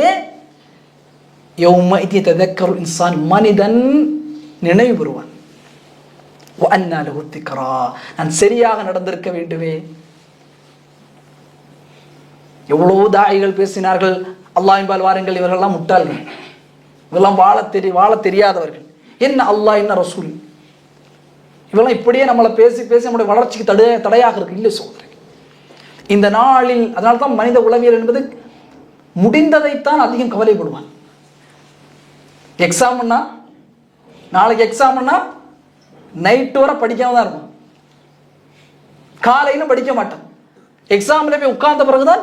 [SPEAKER 1] யௌமஇதி யததக்கரு இன்சான், மனிதன் நினைவு பெறுவான். வ அன்னா லஹு திக்ரா, நான் சரியாக நடந்திருக்க வேண்டுமே. எவ்வளவு தாயிகள் பேசினார்கள், அல்லாஹ்வின்பால் வாருங்கள், இவர்கள்லாம் முட்டாள்கள், இவெல்லாம் வாழ தெரியாதவர்கள், என்ன அல்லாஹ் என்ன ரசூல், இவெல்லாம் இப்படியே நம்மளை பேசி பேசி நம்முடைய வளர்ச்சிக்கு தடையாக இருக்கு. இல்லை சொல்றேன், இந்த நாளில் அதனால்தான் மனித உளவியல் என்பது முடிந்ததைத்தான் அதிகம் கவலைப்படுவான். எக்ஸாம்னா நாளைக்கு எக்ஸாம்னா நைட்டு வரை படிக்காம தான் இருக்கும், காலையிலும் படிக்க மாட்டான். எக்ஸாம்ல போய் உட்கார்ந்த பிறகுதான்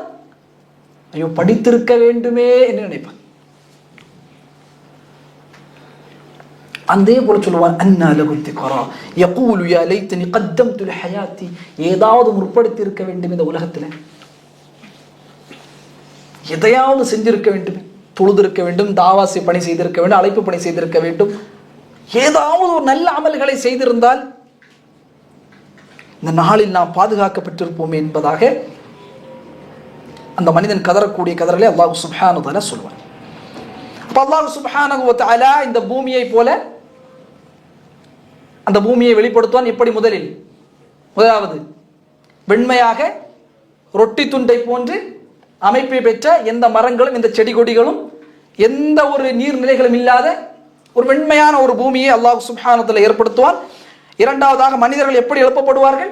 [SPEAKER 1] ஐயோ படித்திருக்க வேண்டுமே என்று நினைப்பான். அதே போல சொல்லுவான், அன்னா லஹு திக்ரா யகூலு யா லைத்தனி கத்தம்து லிஹயாத்தி, ஏதாவது முற்படுத்தி இருக்க வேண்டும் இந்த உலகத்தில், எதையாவது செஞ்சிருக்க வேண்டும், தொழுதிருக்க வேண்டும், தாவாசி பணி செய்திருக்க வேண்டும், அழைப்பு பணி செய்திருக்க வேண்டும், ஏதாவது ஒரு நல்ல அமல்களை செய்திருந்தால் இந்த நாளில் நாம் பாதுகாக்கப்பட்டிருப்போம் என்பதாக அந்த மனிதன் கதறக்கூடிய கதறலை அல்லாஹ் சுப்ஹானஹு வ தஆலா சொல்வான். அப்ப அல்லாஹ் சுப்ஹானஹு வ தஆலா இந்த பூமியை போல அந்த பூமியை வெளிப்படுத்துவான். எப்படி? முதலாவது வெண்மையாக ரொட்டி துண்டை போன்று அமைப்பை பெற்ற எந்த மரங்களும் எந்த செடி கொடிகளும் எந்த ஒரு நீர்நிலைகளும் இல்லாத ஒரு வெண்மையான ஒரு பூமியை அல்லாஹ் சுப்ஹானஹு வ தஆலா ஏற்படுத்துவான். இரண்டாவதாக மனிதர்கள் எப்படி எழுப்பப்படுவார்கள்?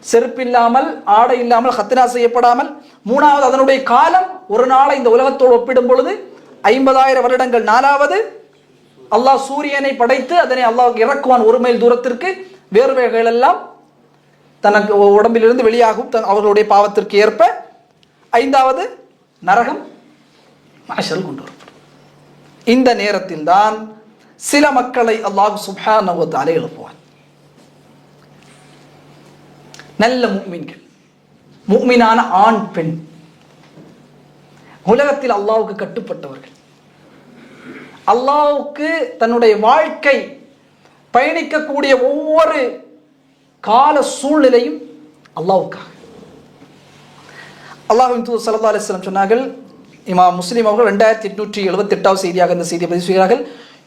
[SPEAKER 1] செருப்பு இல்லாமல், ஆடை இல்லாமல், ஹத்னா செய்யப்படாமல். மூணாவது அதனுடைய காலம் ஒரு நாளை இந்த உலகத்தோடு ஒப்பிடும் பொழுது 50,000 வருடங்கள். நாலாவது அல்லாஹ் சூரியனை படைத்து அதனை அல்லாஹ் இறக்குவான் 1 மைல் தூரத்திற்கு. வேர்வைகள் எல்லாம் தனக்கு உடம்பிலிருந்து வெளியாகும் அவர்களுடைய பாவத்திற்கு ஏற்ப. ஐந்தாவது நரகம் மஹ்ஷர் கொண்டு வரப்படும். இந்த நேரத்தில் தான் சில மக்களை அல்லாஹ் சுப்ஹானஹு வ தஆலா எழுப்புவான். நல்ல முஃமின்கள், முஃமினான ஆண் பெண், உலகத்தில் அல்லாஹ்வுக்கு கட்டுப்பட்டவர்கள், அல்லாஹ்வுக்கு தன்னுடைய வாழ்க்கை பயணிக்கக்கூடிய ஒவ்வொரு கால சூழ்நிலையும் அல்லாஹ்வுக்காக. அல்லாஹ்வின் தூதர் ஸல்லல்லாஹு அலைஹி வஸல்லம் சொன்னார்கள், இமாம் முஸ்லிம் அவர்கள் 2878வது செய்தியாக இந்த செய்தியை பதிவு செய்கிறார்கள்,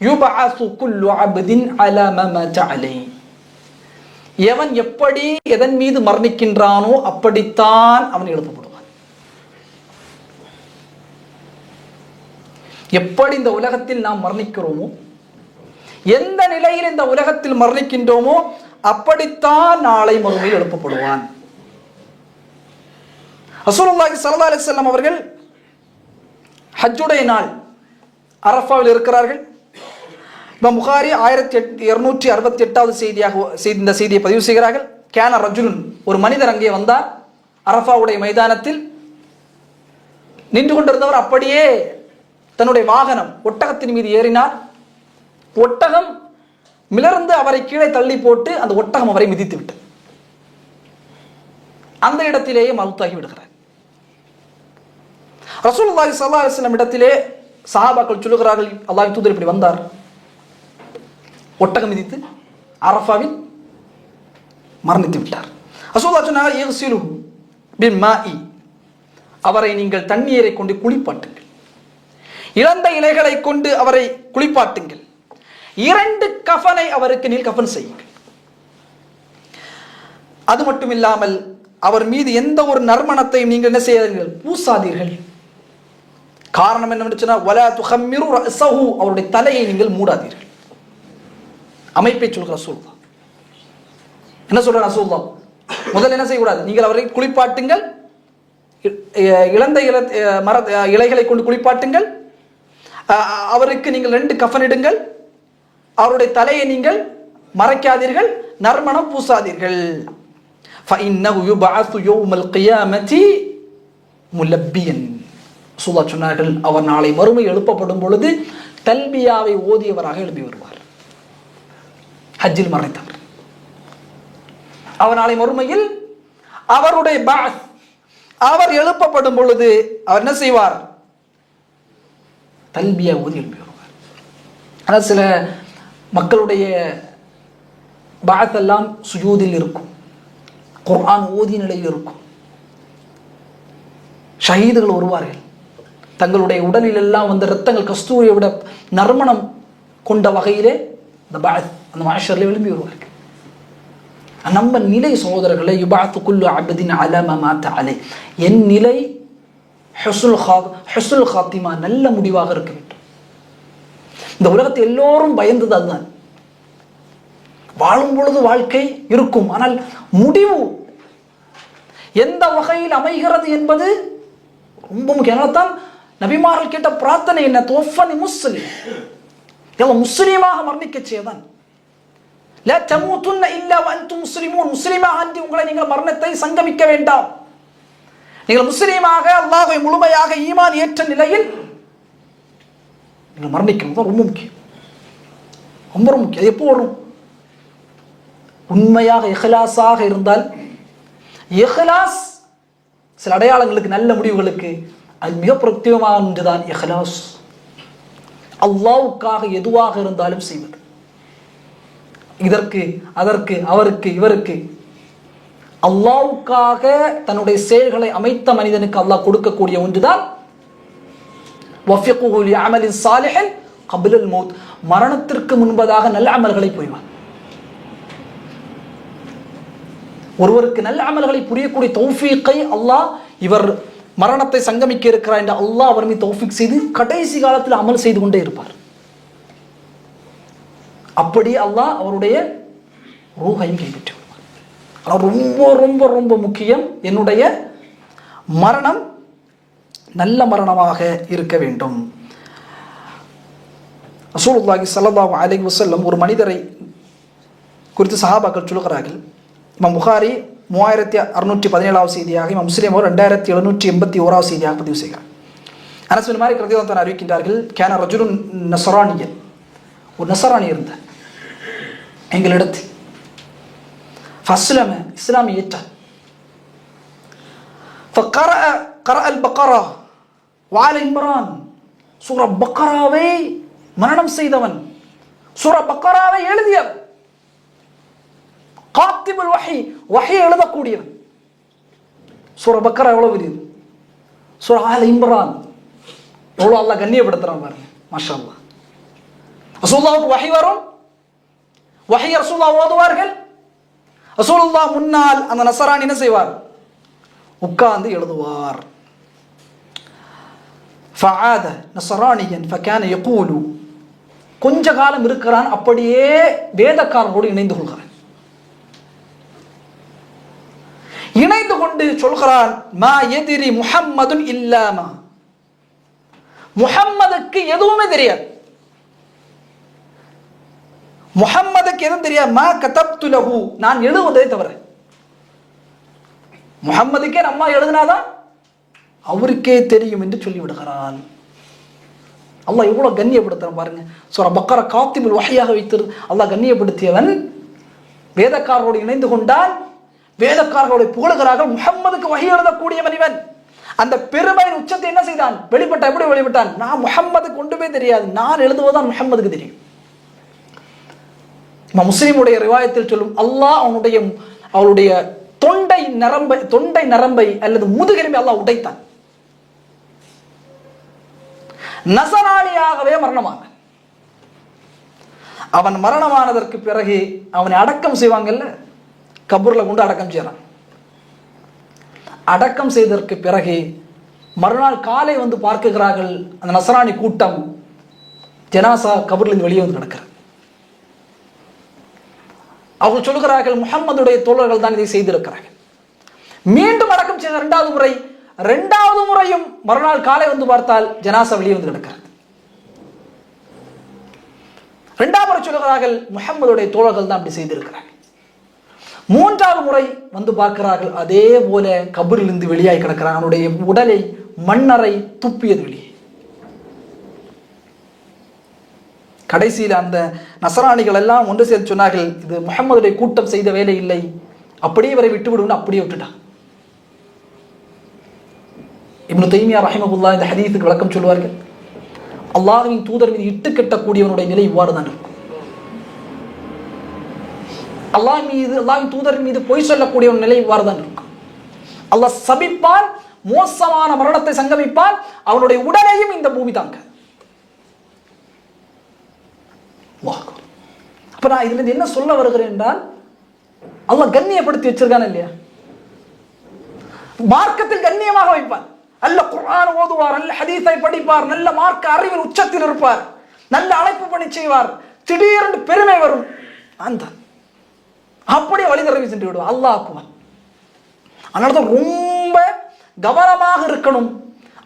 [SPEAKER 1] யுபஅஸு குல்லு அப்தின் அலா மா மத அலைஹி, எவன் எப்படி எதன் மீது மரணிக்கின்றானோ அப்படித்தான் அவன் எழுப்பப்படுவான். எப்படி இந்த உலகத்தில் நாம் மரணிக்கிறோமோ, எந்த நிலையில் இந்த உலகத்தில் மரணிக்கின்றோமோ அப்படித்தான் நாளை மறுமையில் எழுப்பப்படுவான். ரசூலுல்லாஹி ஸல்லல்லாஹு அலைஹி வஸல்லம் அவர்கள் ஹஜ்ஜுடைய நாள் அரஃபாவில் இருக்கிறார்கள். இமாம் புகாரி 1268வது செய்தியாக இந்த செய்தியை பதிவு செய்கிறார்கள். கேன ரஜுலுன், ஒரு மனிதர் அங்கே வந்தார். அரஃபாவுடைய மைதானத்தில் நின்று கொண்டிருந்தவர் அப்படியே தன்னுடைய வாகனம் ஒட்டகத்தின் மீது ஏறினார். ஒட்டகம் மிளர்ந்து அவரை கீழே தள்ளி போட்டு அந்த ஒட்டகம் அவரை மிதித்து விட்டது. அந்த இடத்திலேயே மௌத்தாகி விடுகிறார். ரசூலுல்லாஹி ஸல்லல்லாஹு அலைஹி வஸல்லம் இடத்திலே சஹாபாக்கள் சொல்லுகிறார்கள், அல்லாஹ்வின் தூதர் இப்படி வந்தார், ஒட்டகம் மிதித்து அரஃபாவில் மரணித்து விட்டார். ரசூலுல்லாஹ் சொன்னாங்க, யக்ஸிலுஹு பில்மாஇ, அவரை நீங்கள் தண்ணீரை கொண்டு குளிப்பாட்டுங்கள், இழந்த இலைகளை கொண்டு அவரை குளிப்பாட்டுங்கள், 2 கஃனை அவருக்கு நீல் கஃன் செய்யுங்கள். அது மட்டும் இல்லாமல் அவர் மீது எந்த ஒரு நறுமணத்தையும் நீங்கள் என்ன செய்யாதீர்கள், பூசாதீர்கள். காரணம் என்னவென்று சொன்னால், வலா துஹம்மிரு ரஸஹு, அவருடைய தலையை நீங்கள் மூடாதீர்கள். அமைப்பை சொல்கிற ரசூலுல்லாஹ் என்ன சொல்ற ரசூலுல்லாஹ், முதல்ல என்ன செய்யக்கூடாது, நீங்கள் அவரை குளிப்பாட்டுங்கள், இழந்த இலைகளை கொண்டு குளிப்பாட்டுங்கள், அவருக்கு நீங்கள் 2 கஃன் இடுங்கள், அவருடைய தலையை நீங்கள் மறைக்காதீர்கள், நறுமணம் பூசாதீர்கள். فإنه يبعث يوم القيامة ملبيا, ரசூலுல்லாஹ் சொன்னார்கள், அவர் நாளை மறுமை எழுப்பப்படும் பொழுது தல்பியாவை ஓதியவராக எழுப்பி வருவார். ஹஜ்ஜில் மரணித்தவர் அவர் நாளை மறுமையில் அவருடைய பாஸ், அவர் எழுப்பப்படும் பொழுது அவர் என்ன செய்வார், தல்பியா ஓதி எழுப்பி வருவார். ஆனால் சில மக்களுடைய பாஸ் எல்லாம் சுஜூதில் இருக்கும், குர்ஆன் ஓதிய நிலையில் இருக்கும். ஷஹீதுகள் வருவார்கள், தங்களுடைய உடலில் எல்லாம் வந்த இரத்தங்கள் கஸ்தூரியை விட நறுமணம் கொண்ட வகையிலே அந்த மஹ்ஷரில் எழும்பி வருவார்கள். நம்ம நிலை சகோதரர்களை, யுபஅத்து குல்லு அப்தின் அலா மா மாத அலைஹி, என் நிலை ஹுஸ்னுல் ஹாத்திமா, நல்ல முடிவாக இருக்க வேண்டும். இந்த உலகத்தை எல்லோரும் பயந்தது அதுதான். வாழும் பொழுது வாழ்க்கை இருக்கும், ஆனால் முடிவு எந்த வகையில் அமைகிறது என்பது ரொம்ப முக்கியம். தான் நபிமார்கள் கேட்ட பிரார்த்தனை என்ன? தோஃபனி முஸ்லிம், முஸ்லீமாக மரணிக்க செய்யதான். லா தமூதுன்ன இல்லா வஅன்தும் முஸ்லிமூன், முஸ்லிமாக அன்றி உங்களை நீங்கள் மரணத்தை சங்கமிக்க வேண்டாம். நீங்கள் முஸ்லீமாக அல்லாஹ்வை முழுமையாக ஈமான் ஏற்ற நிலையில் நீங்கள் மரணிக்கணும் தான் ரொம்ப முக்கியம், ரொம்ப முக்கியம். அது எப்போ வரும்? உண்மையாக இஹ்லாஸாக இருந்தால். இஹ்லாஸ் சில அடையாளங்களுக்கு, நல்ல முடிவுகளுக்கு அது மிக பிரத்யேகமான ஒன்றுதான் இஹ்லாஸ். அல்லாஹ்வுக்காக எதுவாக இருந்தாலும் செய்வது, இதற்கு அதற்கு அவருக்கு இவருக்கு, அல்லாஹ்வுக்காக தன்னுடைய செயல்களை அமைத்த மனிதனுக்கு அல்லாஹ் கொடுக்கக்கூடிய ஒன்றுதான் வஃபிகுஹு லிஅமலின் ஸாலிஹின் கப்லல் மௌத், மரணத்திற்கு முன்பதாக நல்ல அமல்களை புரிவார். ஒருவருக்கு நல்ல அமல்களை புரியக்கூடிய தௌஃபீக்கை அல்லாஹ், இவர் மரணத்தை சங்கமிக்க இருக்கிறார் என்று அல்லாஹ் அவர் மீது தௌஃபீக் செய்து கடைசி காலத்தில் அமல் செய்து கொண்டே இருப்பார். அப்படி அல்லாஹ் அவருடைய ரூஹையும் கைப்பற்றி விடுவார். ரொம்ப ரொம்ப ரொம்ப முக்கியம், என்னுடைய மரணம் நல்ல மரணமாக இருக்க வேண்டும். ரசூலுல்லாஹி ஸல்லல்லாஹு அலைஹி வஸல்லம் ஒரு மனிதரை குறித்து சஹாபாக்கள் சொல்கிறார்கள். இமாம் புகாரி 3617 செய்தியாக, இமாம் முஸ்லிம் 2781 செய்தியாக பதிவு செய்கிறார். அனஸ் பின் மாலிக் ரலியல்லாஹு அன்ஹு அறிவிக்கின்றார்கள், கான ரஜுலுன் நஸ்ரானியன், ஒரு நஸ்ரானி இருந்தார் எங்களிடத்தில். ஃபஸ்லம, இஸ்லாமை ஏற்றார். ஃபகரஅ அல்-பக்ரா வஆல இம்ரான், சூரா பக்ராவை மரணம் செய்தவன், சூரா பக்ராவை எழுதியவன், காத்திபுல் வஹி, வஹி எழுதக்கூடியவன். சூரா பக்ரா எவ்வளவு பெரியது, சூரா ஆல இம்ரான் எவ்வளவு அல்லாஹ் கண்ணியப்படுத்துறான் பாருங்க, மாஷா அல்லாஹ். ரசூலுல்லாஹ்வுக்கு வஹி வரும், வஹி ரசூலுல்லாஹ் ஓதுவார்கள். ரசூலுல்லாஹ் முன்னால் அந்த நஸரானி என்ன செய்வார்? உட்கார்ந்து எழுதுவார். ஃபஆத நஸரானியன் ஃபகான யகூலு, கொஞ்ச காலம் இருக்கிறான், அப்படியே வேதக்காரரோடு இணைந்து கொள்கிறான். இணைந்து கொண்டு சொல்கிறான், மா யதிரி முஹம்மதுன் இல்லாமா, முஹம்மதுக்கு எதுவுமே தெரியாது, முஹம்மதுக்கு எதுவும் தெரியாது. மா கதப்து லஹு, நான் எழுதுவதை தவிர. முஹம்மதுக்கே நம்ம எழுதினாதான் அவருக்கே தெரியும் என்று சொல்லி விடுகிறான். அல்லாஹ் எவ்வளவு கண்ணியப்படுத்துறான் பாருங்க. சூரா பக்ரா காத்திபுல் வஹியாக வைத்து அல்லாஹ் கண்ணியப்படுத்தியவன் வேதக்காரரோடு இணைந்து கொண்டால் வேதக்காரர்களை புகழுகிறார்கள். முஹம்மதுக்கு வஹி எழுதக்கூடியவன் இவன். அந்த பெருமையின் உச்சத்தை என்ன செய்தான்? வெளிப்பட்ட. எப்படி வெளிப்பட்டான்? நான் முஹம்மதுக்கு ஒன்றுமே தெரியாது, நான் எழுதுவதுதான் முஹம்மதுக்கு தெரியும். முஸ்லிமுடைய ரிவாயத்தில் சொல்லும், அல்லாஹ் அவளுடைய தொண்டை நரம்பை அல்லது முதுகெலும்பை அல்லாஹ் உடைத்தான். நஸரானியாகவே மரணமான அவன் மரணமானதற்கு பிறகு அவனை அடக்கம் செய்வாங்கல்ல, கபூர்ல கொண்டு அடக்கம் செய்யறான். அடக்கம் செய்ததற்கு பிறகு மறுநாள் காலை வந்து பார்க்குகிறார்கள், அந்த நஸரானி கூட்டம் ஜனாசா கபூர்ல வெளியே வந்து நடக்கிறார். அவர்கள் சொல்கிறார்கள், முஹம்மதுடைய தோழர்கள் தான் இதை செய்திருக்கிறார்கள். மீண்டும் அடக்கம் செய்த இரண்டாவது முறையும் மறுநாள் காலை வந்து பார்த்தால் ஜனாசா வெளியே வந்து கிடக்கிறது. இரண்டாவது முறை சொல்கிறார்கள், முஹம்மதுடைய தோழர்கள் தான் அப்படி செய்திருக்கிறார்கள். மூன்றாவது முறை வந்து பார்க்கிறார்கள், அதே போல கபரிலிருந்து வெளியாகி கிடக்கிறான். அவனுடைய உடலை மண்ணறை துப்பியது வெளியே. கடைசியில் அந்த நஸரானிகள் எல்லாம் ஒன்று சேர்த்து சொன்னார்கள், இது முஹம்மதுடைய கூட்டம் செய்த வேலை இல்லை, அப்படியே இவரை விட்டு விடுவோம், அப்படியே விட்டுட்டான். இப்னு தைமியா ரஹிமஹுல்லாஹ் இந்த ஹதீஸுக்கு விளக்கம் சொல்வார்கள், அல்லாஹ்வின் தூதர் மீது இட்டு கட்டக்கூடியவனுடைய நிலை இவ்வாறு தான் இருக்கும். அல்லாஹ்வின் தூதர் மீது பொய் சொல்லக்கூடியவன் நிலை இவ்வாறு தான் இருக்கும். அல்லாஹ் சபிப்பான், மோசமான மரணத்தை சங்கமிப்பான், அவனுடைய உடலையும் இந்த பூமி தாங்க. அப்ப நான் இதுல இருந்து என்ன சொல்ல வருகிறேன் என்றால், அல்லாஹ் கண்ணியப்படுத்தி வச்சிருக்கான் இல்லையா? மார்க்கத்தில் கண்ணியமாக வைப்பான். நல்ல குர்ஆன் ஓதுவார், நல்ல ஹதீஸை படிப்பார், நல்ல மார்க்க அறிவின் உச்சத்தில் இருப்பார், நல்ல அழைப்பு பணி செய்வார், திடீரென்று பெருமை வரும், அந்த அப்படியே வழி தரவி சென்று விடுவார். அல்லாஹ் அக்பர். அதனால ரொம்ப கவனமாக இருக்கணும்.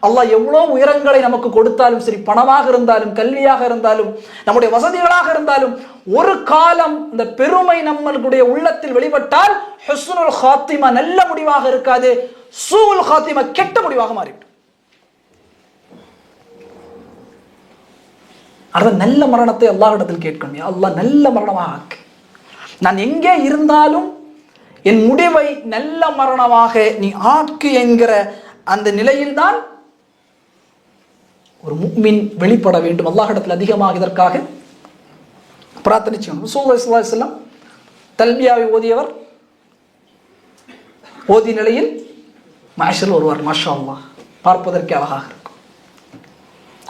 [SPEAKER 1] அல்லாஹ் எவ்வளோ உயரங்களை நமக்கு கொடுத்தாலும் சரி, பணமாக இருந்தாலும், கல்வியாக இருந்தாலும், நம்முடைய வசதிகளாக இருந்தாலும், ஒரு காலம் இந்த பெருமை நம்மளுடைய உள்ளத்தில் வெளிப்பட்டால் ஹுஸ்னுல் ஹாத்திமா நல்ல முடிவாக இருக்காது, சூல் ஹாத்திமா கெட்ட முடிவாக மாறிவிடும். அதான் நல்ல மரணத்தை அல்லாஹ்விடத்தில் கேட்கணும். அல்லாஹ் நல்ல மரணமாக ஆக்கு, நான் எங்கே இருந்தாலும் என் முடிவை நல்ல மரணமாக நீ ஆக்கு என்கிற அந்த நிலையில்தான் ஒரு முஃமின் வெளிப்பட வேண்டும். அல்லாஹ்விடத்தில் அதிகமாக இதற்காக பிரார்த்தனை செய்யணும். ரசூலுல்லாஹி ஸல்லல்லாஹு அலைஹி வஸல்லம் தல்பியாவை ஓதியவர் ஓதிய நிலையில் மஹ்ஷரில் வருவார். மாஷா அல்லாஹ், பார்ப்பதற்கு அழகாக இருக்கும்.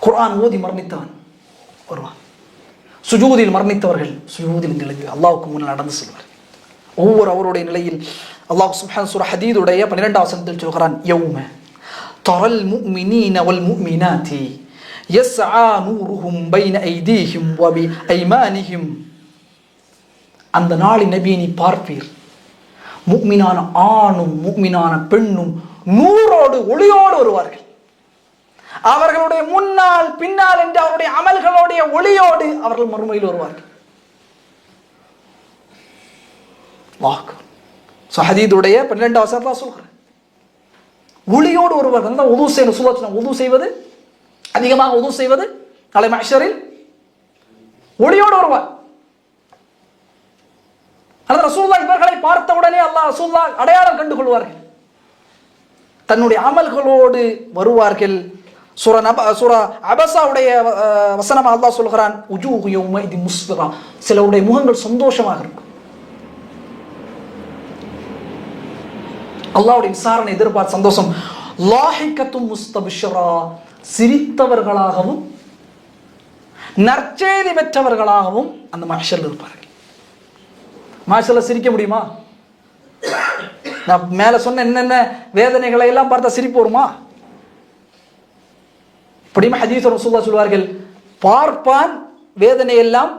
[SPEAKER 1] குர்ஆன் ஓதி மரணித்தவன் வருவான். சுஜூதில் மரணித்தவர்கள் சுஜூதில் நிலையில் அல்லாஹ்வுக்கு முன்னால் நடந்து செல்வார். ஒவ்வொரு அவருடைய நிலையில் அல்லாஹ் சுப்ஹானஹு சூரா ஹதீதுடைய 12வது வசனத்தில் சொல்கிறான், யௌம தரல் முஃமினீன வல் முஃமினாத்தி யஸ்ஆ நூருஹும் பைன ஐதீஹிம் வ பி ஐமானிஹிம். அந்த நாளின் நபியை நீ பார்ப்பீர், முஃமினான ஆணும் முஃமினான பெண்ணும் நூறோடு ஒளியோடு வருவார்கள். அவர்களுடைய முன்னால் பின்னால் என்று அவருடைய அமல்களுடைய ஒளியோடு அவர்கள் மறுமையில் வருவார்கள். ஹதீதுடைய 12வது வசனத்தில் சொல்கிறேன், ஒளியோடு ஒருவர் தான் உது செய்யணும். சுல்லல்லாஹு உது செய்வது, அதிகமாக உது செய்வது நாளை மஹ்ஷரில் ஒளியோடு வருவார். ஆனால் ரசூலுல்லாஹ் இவர்களை பார்த்தவுடனே அல்லாஹ் ரசூலுல்லாஹ் அடையாளம் கண்டு கொள்வார்கள், தன்னுடைய அமல்களோடு வருவார்கள். சூரா அபஸாவுடைய வசனம் அல்லாஹ் சொல்கிறான், உஜூஹு யௌமைதி முஸ்ஃபிரா, சிலருடைய முகங்கள் சந்தோஷமாக இருக்கும். அல்லாஹ்வுடைய விசாரணை எதிர்பார்த்து சந்தோஷம். லாஹிகத்தும் முஸ்தபிஷரா, சிரித்தவர்களாகவும் நற்செய்தி பெற்றவர்களாகவும் அந்த மஹ்ஷரில் இருப்பார்கள். மஹ்ஷரில் சிரிக்க முடியுமா? நான் மேல சொன்ன என்னென்ன வேதனைகளை எல்லாம் பார்த்தா சிரிப்பு வருமா? இப்படியுமே ஹதீஸ் ரசூலுல்லாஹ் சொல்வார்கள், பார்ப்பான் வேதனை எல்லாம்,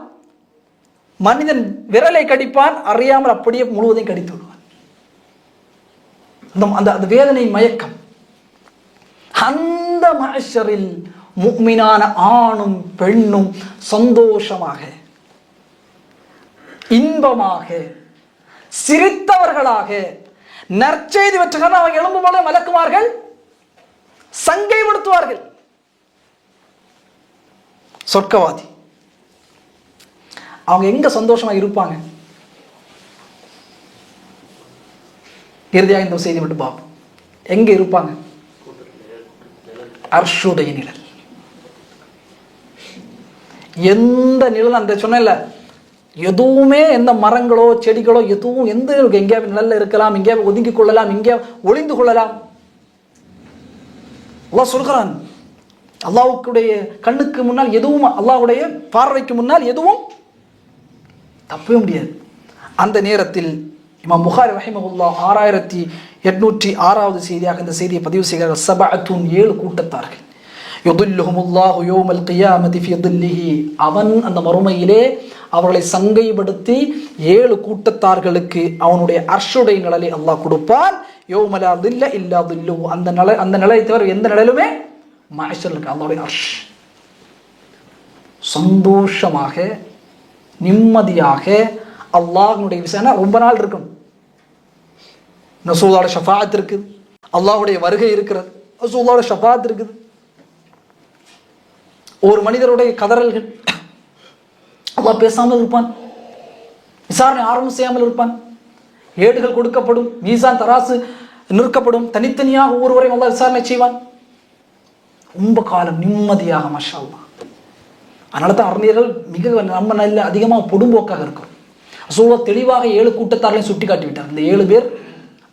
[SPEAKER 1] மனிதன் விரலை கடிப்பான், அறியாமல் அப்படியே முழுவதையும் கடித்து விடுவான். அந்த வேதனை மயக்கம். அந்த மஹ்ஷரில் முஃமினான ஆணும் பெண்ணும் சந்தோஷமாக இன்பமாக சிரித்தவர்களாக நற்செய்தி பெற்றவர்கள் அவங்க எழும்பும்போது மலக்குமார்கள் சங்கை படுத்துவார்கள். சொர்க்கவாதி அவங்க எங்க சந்தோஷமா இருப்பாங்க? இறுதியாக இந்த செய்தி மட்டும் பார்ப்போம். எங்க இருப்பாங்க? அர்ஷுடைய நிழல். எந்த நிழல், அந்த சொன்ன எதுவுமே, எந்த மரங்களோ செடிகளோ எதுவும் எந்த எங்கேயாவது நிழல்ல இருக்கலாம், எங்கேயாவது ஒதுங்கிக் கொள்ளலாம், எங்கேயாவது ஒளிந்து கொள்ளலாம். அல்லாஹ் சொல்கிறான், அல்லாஹ்வுடைய கண்ணுக்கு முன்னால் எதுவும், அல்லாஹ்வுடைய பார்வைக்கு முன்னால் எதுவும் தப்பவே முடியாது. அந்த நேரத்தில் இமாம் புகாரி ரஹிமஹுல்லாஹ் 6806வது செய்தியாக இந்த செய்தியை பதிவு செய்கிறார்கள். சபஅத்துன், 7 கூட்டத்தார்கள், யுதில்லுஹுமுல்லாஹு யௌமல் கியாமத்தி ஃபீ தில்லிஹி, அவன் அந்த மறுமையிலே அவர்களை சங்கைப்படுத்தி 7 கூட்டத்தார்களுக்கு அவனுடைய அர்ஷுடைய நிழலை அல்லாஹ் கொடுப்பான். யௌம லா தில்ல இல்லா தில்லுஹு, அந்த நிழலை தவிர எந்த நிழலுமே மஹ்ஷரில் இருக்கு. அல்லாஹ்வுடைய அர்ஷ். சந்தோஷமாக நிம்மதியாக அல்லாஹ்வுடைய விஷயம் ரொம்ப நாள் இருக்கும். ரசூலுல்லாஹ்வுடைய ஷஃபாஅத் இருக்குது, அல்லாஹ்வுடைய வருகை இருக்கிறது, ரசூலுல்லாஹ்வுடைய ஷஃபாஅத் இருக்குது. ஒரு மனிதருடைய கதறல்கள், அல்லாஹ் பேசாமல் இருப்பான், விசாரணை ஆரம்பம் செய்யாமல் இருப்பான், ஏடுகள் கொடுக்கப்படும், மீசான் தராசு நிற்கப்படும், தனித்தனியாக ஒவ்வொருவரையும் அல்லாஹ் விசாரணை செய்வான். ரொம்ப காலம் நிம்மதியாக, மாஷா அல்லாஹ். அதனால தான் அறிஞர்கள் மிக நம்ம நல்ல அதிகமாக பொடும்போக்காக இருக்கும். ரசூலுல்லாஹ் தெளிவாக 7 கூட்டத்தார்களையும் சுட்டி காட்டி விட்டார். இந்த 7 பேர்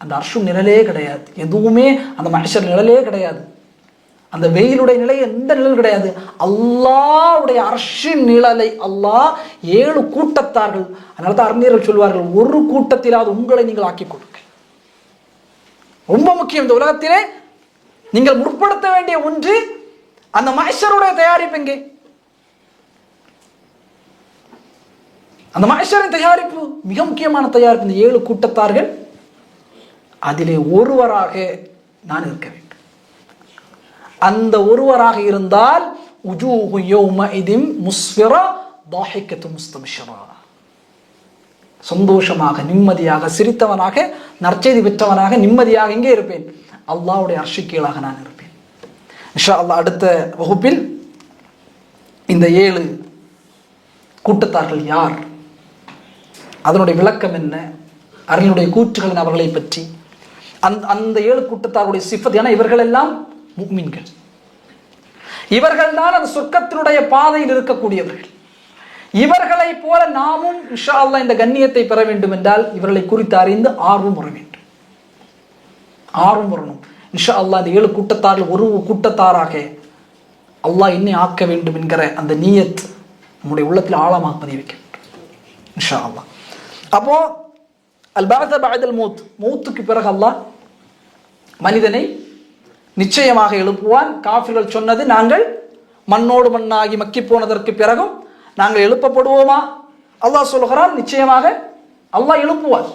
[SPEAKER 1] அந்த அர்ஷு நிழலே கிடையாது, எதுவுமே அந்த மஹ்ஷர் நிழலே கிடையாது, அந்த வெயிலுடைய நிலை எந்த நிழல் கிடையாது. அல்லாஹ்வுடைய அர்ஷின் நிழலை அல்லாஹ் 7 கூட்டத்தார்கள். அதனால தான் அறிஞர்கள் சொல்வார்கள், ஒரு கூட்டத்திலாவது உங்களை நீங்கள் ஆக்கிக் கொடுங்க. ரொம்ப முக்கியம். இந்த உலகத்திலே நீங்கள் முற்படுத்த வேண்டிய ஒன்று அந்த மஹ்ஷருடைய தயாரிப்பு எங்கே? அந்த மஹ்ஷரின் தயாரிப்பு மிக முக்கியமான தயாரிப்பு. இந்த 7 கூட்டத்தார்கள் அதிலே ஒருவராக நான் இருக்க வேண்டும். அந்த ஒருவராக இருந்தால் உஜூஹு யௌமஇதின் முஸ்ஃபிரா தாஹிகத்து முஸ்தபிஷரா, சந்தோஷமாக நிம்மதியாக சிரித்தவனாக நற்செய்தி பெற்றவனாக நிம்மதியாக எங்கே இருப்பேன்? அல்லாஹ்வுடைய அர்ஷ் கீழாக நான் இருப்பேன். இன்ஷா அல்லாஹ் அடுத்த வகுப்பில் இந்த 7 கூட்டத்தார்கள் யார், அதனுடைய விளக்கம் என்ன, அறிஞருடைய கூற்றுகளின் அவர்களை பற்றி, அந்த 7 கூட்டத்தாருடைய சிஃபத். ஏன்னா இவர்கள் எல்லாம் முஃமின்கள், இவர்கள் தான் அந்த சொர்க்கத்தினுடைய பாதையில் இருக்கக்கூடியவர்கள். இவர்களை போல நாமும் இன்ஷா அல்லாஹ் இந்த கண்ணியத்தை பெற வேண்டும் என்றால் இவர்களை குறித்து அறிந்து ஆர்வம் வர வேண்டும். ஆர்வம் வரணும். இன்ஷா அல்லாஹ் இந்த 7 கூட்டத்தாரில் ஒரு கூட்டத்தாராக அல்லாஹ் என்னை ஆக்க வேண்டும் என்கிற அந்த நியத் நம்முடைய உள்ளத்தில் ஆழமாக பதிய வைக்க வேண்டும் இன்ஷா அல்லாஹ். அப்போ அல் பஅத பஅதல் மௌத், மௌத்துக்கு பிறகு அல்லாஹ் மனிதனை நிச்சயமாக எழுப்புவான். காஃபிர்கள் சொன்னது, நாங்கள் மண்ணோடு மண்ணாகி மக்கி போனதற்கு பிறகும் நாங்கள் எழுப்பப்படுவோமா? அல்லாஹ் சொல்கிறான், நிச்சயமாக அல்லாஹ் எழுப்புவார்.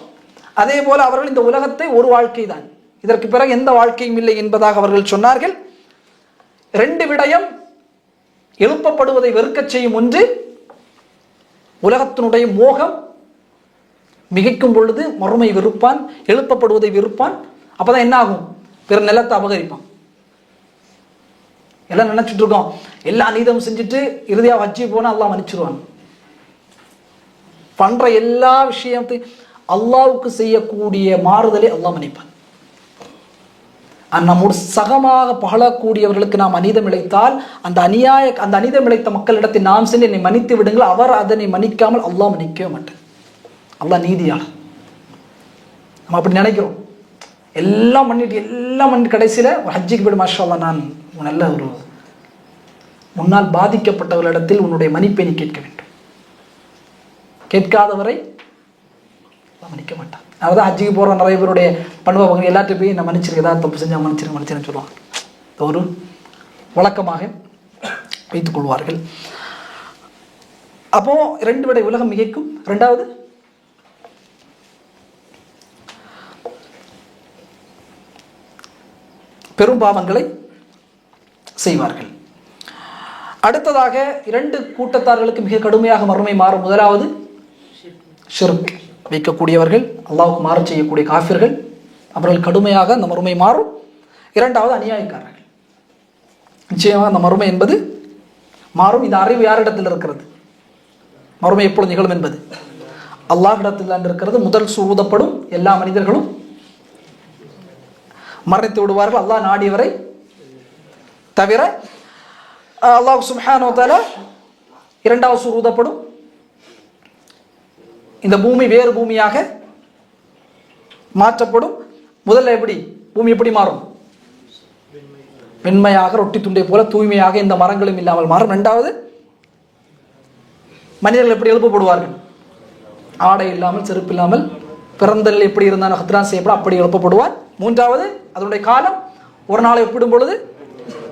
[SPEAKER 1] அதே போல அவர்கள் இந்த உலகத்தை ஒரு வாழ்க்கை தான், இதற்கு பிறகு எந்த வாழ்க்கையும் இல்லை என்பதாக அவர்கள் சொன்னார்கள். 2 விடயம் எழுப்பப்படுவதை வெறுக்கச் செய்யும். ஒன்று, உலகத்தினுடைய மோகம் மிகைக்கும் பொழுது மறுமை வெறுப்பான், எழுப்பப்படுவதை வெறுப்பான். அப்பதான் என்ன ஆகும்? பிற நிலத்தை அபகரிப்பான். எல்லாம் நினைச்சிட்டு இருக்கோம், எல்லா நீதம் செஞ்சுட்டு இறுதியாக ஹஜ்ஜி போனா அல்லாஹ் மன்னிச்சிருவான். பண்ற எல்லா விஷயத்தையும் அல்லாஹ்வுக்கு செய்யக்கூடிய மாறுதலை அல்லாஹ் மன்னிப்பான். நம்மோடு சகமாக பகழக்கூடியவர்களுக்கு நாம் அநீதம் இழைத்தால் அந்த அநீதம் இழைத்த மக்களிடத்தில் நாம் சென்று என்னை மன்னித்து விடுங்கள், அவர் அதனை மன்னிக்காமல் அல்லாஹ் மன்னிக்கவே மாட்டான். அல்லாஹ் நீதியாளர். நம்ம அப்படி நினைக்கிறோம், எல்லாம் பண்ணிட்டு கடைசியில் ஒரு ஹஜ்ஜிக்கு போய்ட்டு மாஷா அல்லாஹ் நான் நல்ல ஒரு முன்னால் பாதிக்கப்பட்டவர்களிடத்தில் உன்னுடைய மன்னிப்பை நீ கேட்க வேண்டும். கேட்காதவரை மன்னிக்க மாட்டான். அதாவது ஹஜ்ஜிக்கு போகிற நிறைய பேருடைய பண்பு எல்லாத்தையும் போய் நான் மன்னிச்சிருக்கேன், ஏதாவது தப்பு செஞ்சால் மன்னிச்சிருன்னு சொல்லுவாங்க. ஒரு வழக்கமாக வைத்துக் கொள்வார்கள். அப்போ 2 விட உலகம் மிகைக்கும். 2வது, பெரும் பாவங்களை செய்வார்கள். அடுத்ததாக 2 கூட்டத்தார்களுக்கு மிக கடுமையாக மறுமை மாறும். முதலாவது ஷிர்க் வைக்கக்கூடியவர்கள், அல்லாஹ்வுக்கு மாறு செய்யக்கூடிய காஃபிர்கள், அவர்கள் கடுமையாக அந்த மறுமை மாறும். 2வது அநியாயக்காரர்கள். நிச்சயமாக அந்த மறுமை என்பது மாறும். இந்த அறிவு யாரிடத்தில் இருக்கிறது? மறுமை எப்பொழுது நிகழும் என்பது அல்லாஹ்விடத்தில் தான் இருக்கிறது. முதல் சூதப்படும், எல்லா மனிதர்களும் மரணித்து விடுவார்கள் அல்லாஹ் நாடியவரை தவிர. அல்லாஹ் சுப்ஹானஹு வ தஆலா 2வது சூர் ஊதப்படும். இந்த பூமி வேறு பூமியாக மாற்றப்படும். முதல்ல எப்படி பூமி எப்படி மாறும்? வெண்மையாக, ரொட்டி துண்டை போல தூய்மையாக, எந்த மரங்களும் இல்லாமல் மாறும். 2வது, மனிதர்கள் எப்படி எழுப்பப்படுவார்கள்? ஆடை இல்லாமல், செருப்பு இல்லாமல், பிறந்தல் எப்படி இருந்தால் ஹத்ரான் செய்யப்படும் அப்படி எழுப்பப்படுவார். 3வது, அதனுடைய காலம் ஒரு நாளை ஒப்பிடும் பொழுது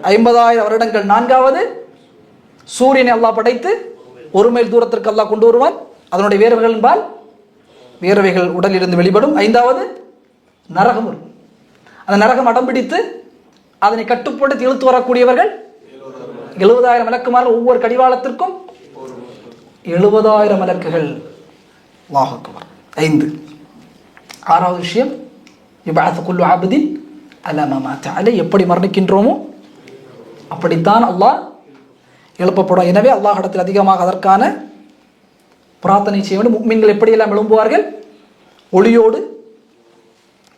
[SPEAKER 1] 50,000 வருடங்கள். 4வது, சூரியனை அல்லாஹ் படைத்து 1 மைல் தூரத்திற்கு அல்லாஹ் கொண்டு வருவான். அதனுடைய வேர்வைகள் என்பால் வேர்வைகள் உடலில் இருந்து வெளிப்படும். 5வது, நரகம் வரும். அந்த நரகம் அடம்பிடித்து அதனை கட்டுப்படுத்தி இழுத்து வரக்கூடியவர்கள் 70,000 மலக்குமார்கள். ஒவ்வொரு கடிவாளத்திற்கும் 70,000 மலக்குகள். அல்லாஹ் அக்பர். 5. 6வது விஷயம், யுபஅத் குல்லு அப்தின் அலா மா மாத அலை. எப்படி மரணிக்கின்றோமோ அப்படித்தான் அல்லாஹ் எழுப்பப்படும். எனவே அல்லாஹ்விடத்தில் அதிகமாக அதற்கான பிரார்த்தனை செய்ய வேண்டும். முஃமின்கள் எப்படியெல்லாம் எழும்புவார்கள்? ஒளியோடு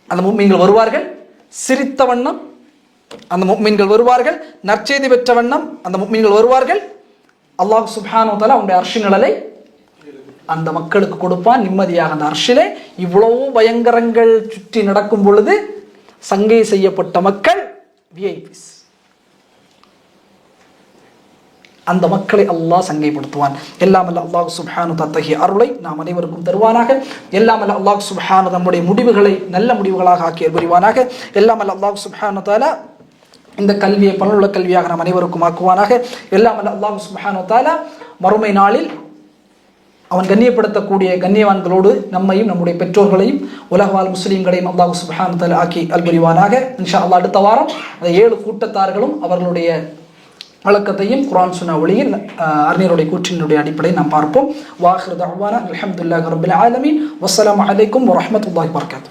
[SPEAKER 1] அந்த முஃமின்கள் வருவார்கள். சிரித்த வண்ணம் அந்த முஃமின்கள் வருவார்கள். நற்செய்தி பெற்ற வண்ணம் அந்த முஃமின்கள் வருவார்கள். அல்லாஹ் சுப்ஹானஹு வ தஆலா அவனுடைய அர்ஷின் நிழலை அந்த மக்களுக்கு கொடுப்பான். நிம்மதியாக அந்த அர்ஷிலே இவ்வளவு பயங்கரங்கள் சுற்றி நடக்கும் பொழுது சங்கை செய்யப்பட்ட மக்கள் விஐபிஸ், அந்த மக்களை அல்லாஹ் சங்கைப்படுத்துவான். எல்லாம் அல்ல அல்லாஹ் சுப்ஹானஹு தத்தகைய அருளை நாம் அனைவருக்கும் தருவானாக. எல்லாம் அல்ல அல்லாஹ் சுப்ஹானஹு நம்முடைய முடிவுகளை நல்ல முடிவுகளாக ஆக்கி புரிவானாக. எல்லாம் அல்ல அல்லாஹ் சுப்ஹானஹு தஆலா இந்த கல்வியை பலனுள்ள கல்வியாக நாம் அனைவருக்கும் ஆக்குவானாக. எல்லாம் அல்லாஹ் சுப்ஹானஹு வ தஆலா மறுமை நாளில் அவன் கண்ணியப்படுத்தக்கூடிய கண்ணியவான்களோடு நம்மையும் நம்முடைய பெற்றோர்களையும் உலகவாழ் முஸ்லீம்களையும் அல்லாஹ் சுப்ஹானஹு வ தஆலா ஆக்கி அல்புரிவானாக. இன்ஷா அல்லாஹ் அடுத்த வாரம் அந்த 7 கூட்டத்தார்களும் அவர்களுடைய வழக்கத்தையும் குர்ஆன் சுன்னா ஒளியில் அறிஞருடைய கூற்றினுடைய அடிப்படையில் நாம் பார்ப்போம். வாஹிரு தஅவானா அல்ஹம்துலில்லாஹி ரப்பில் ஆலமீன். வஸ்ஸலாமு அலைக்கும் வரஹ்மத்துல்லாஹி வபரகாத்துஹு.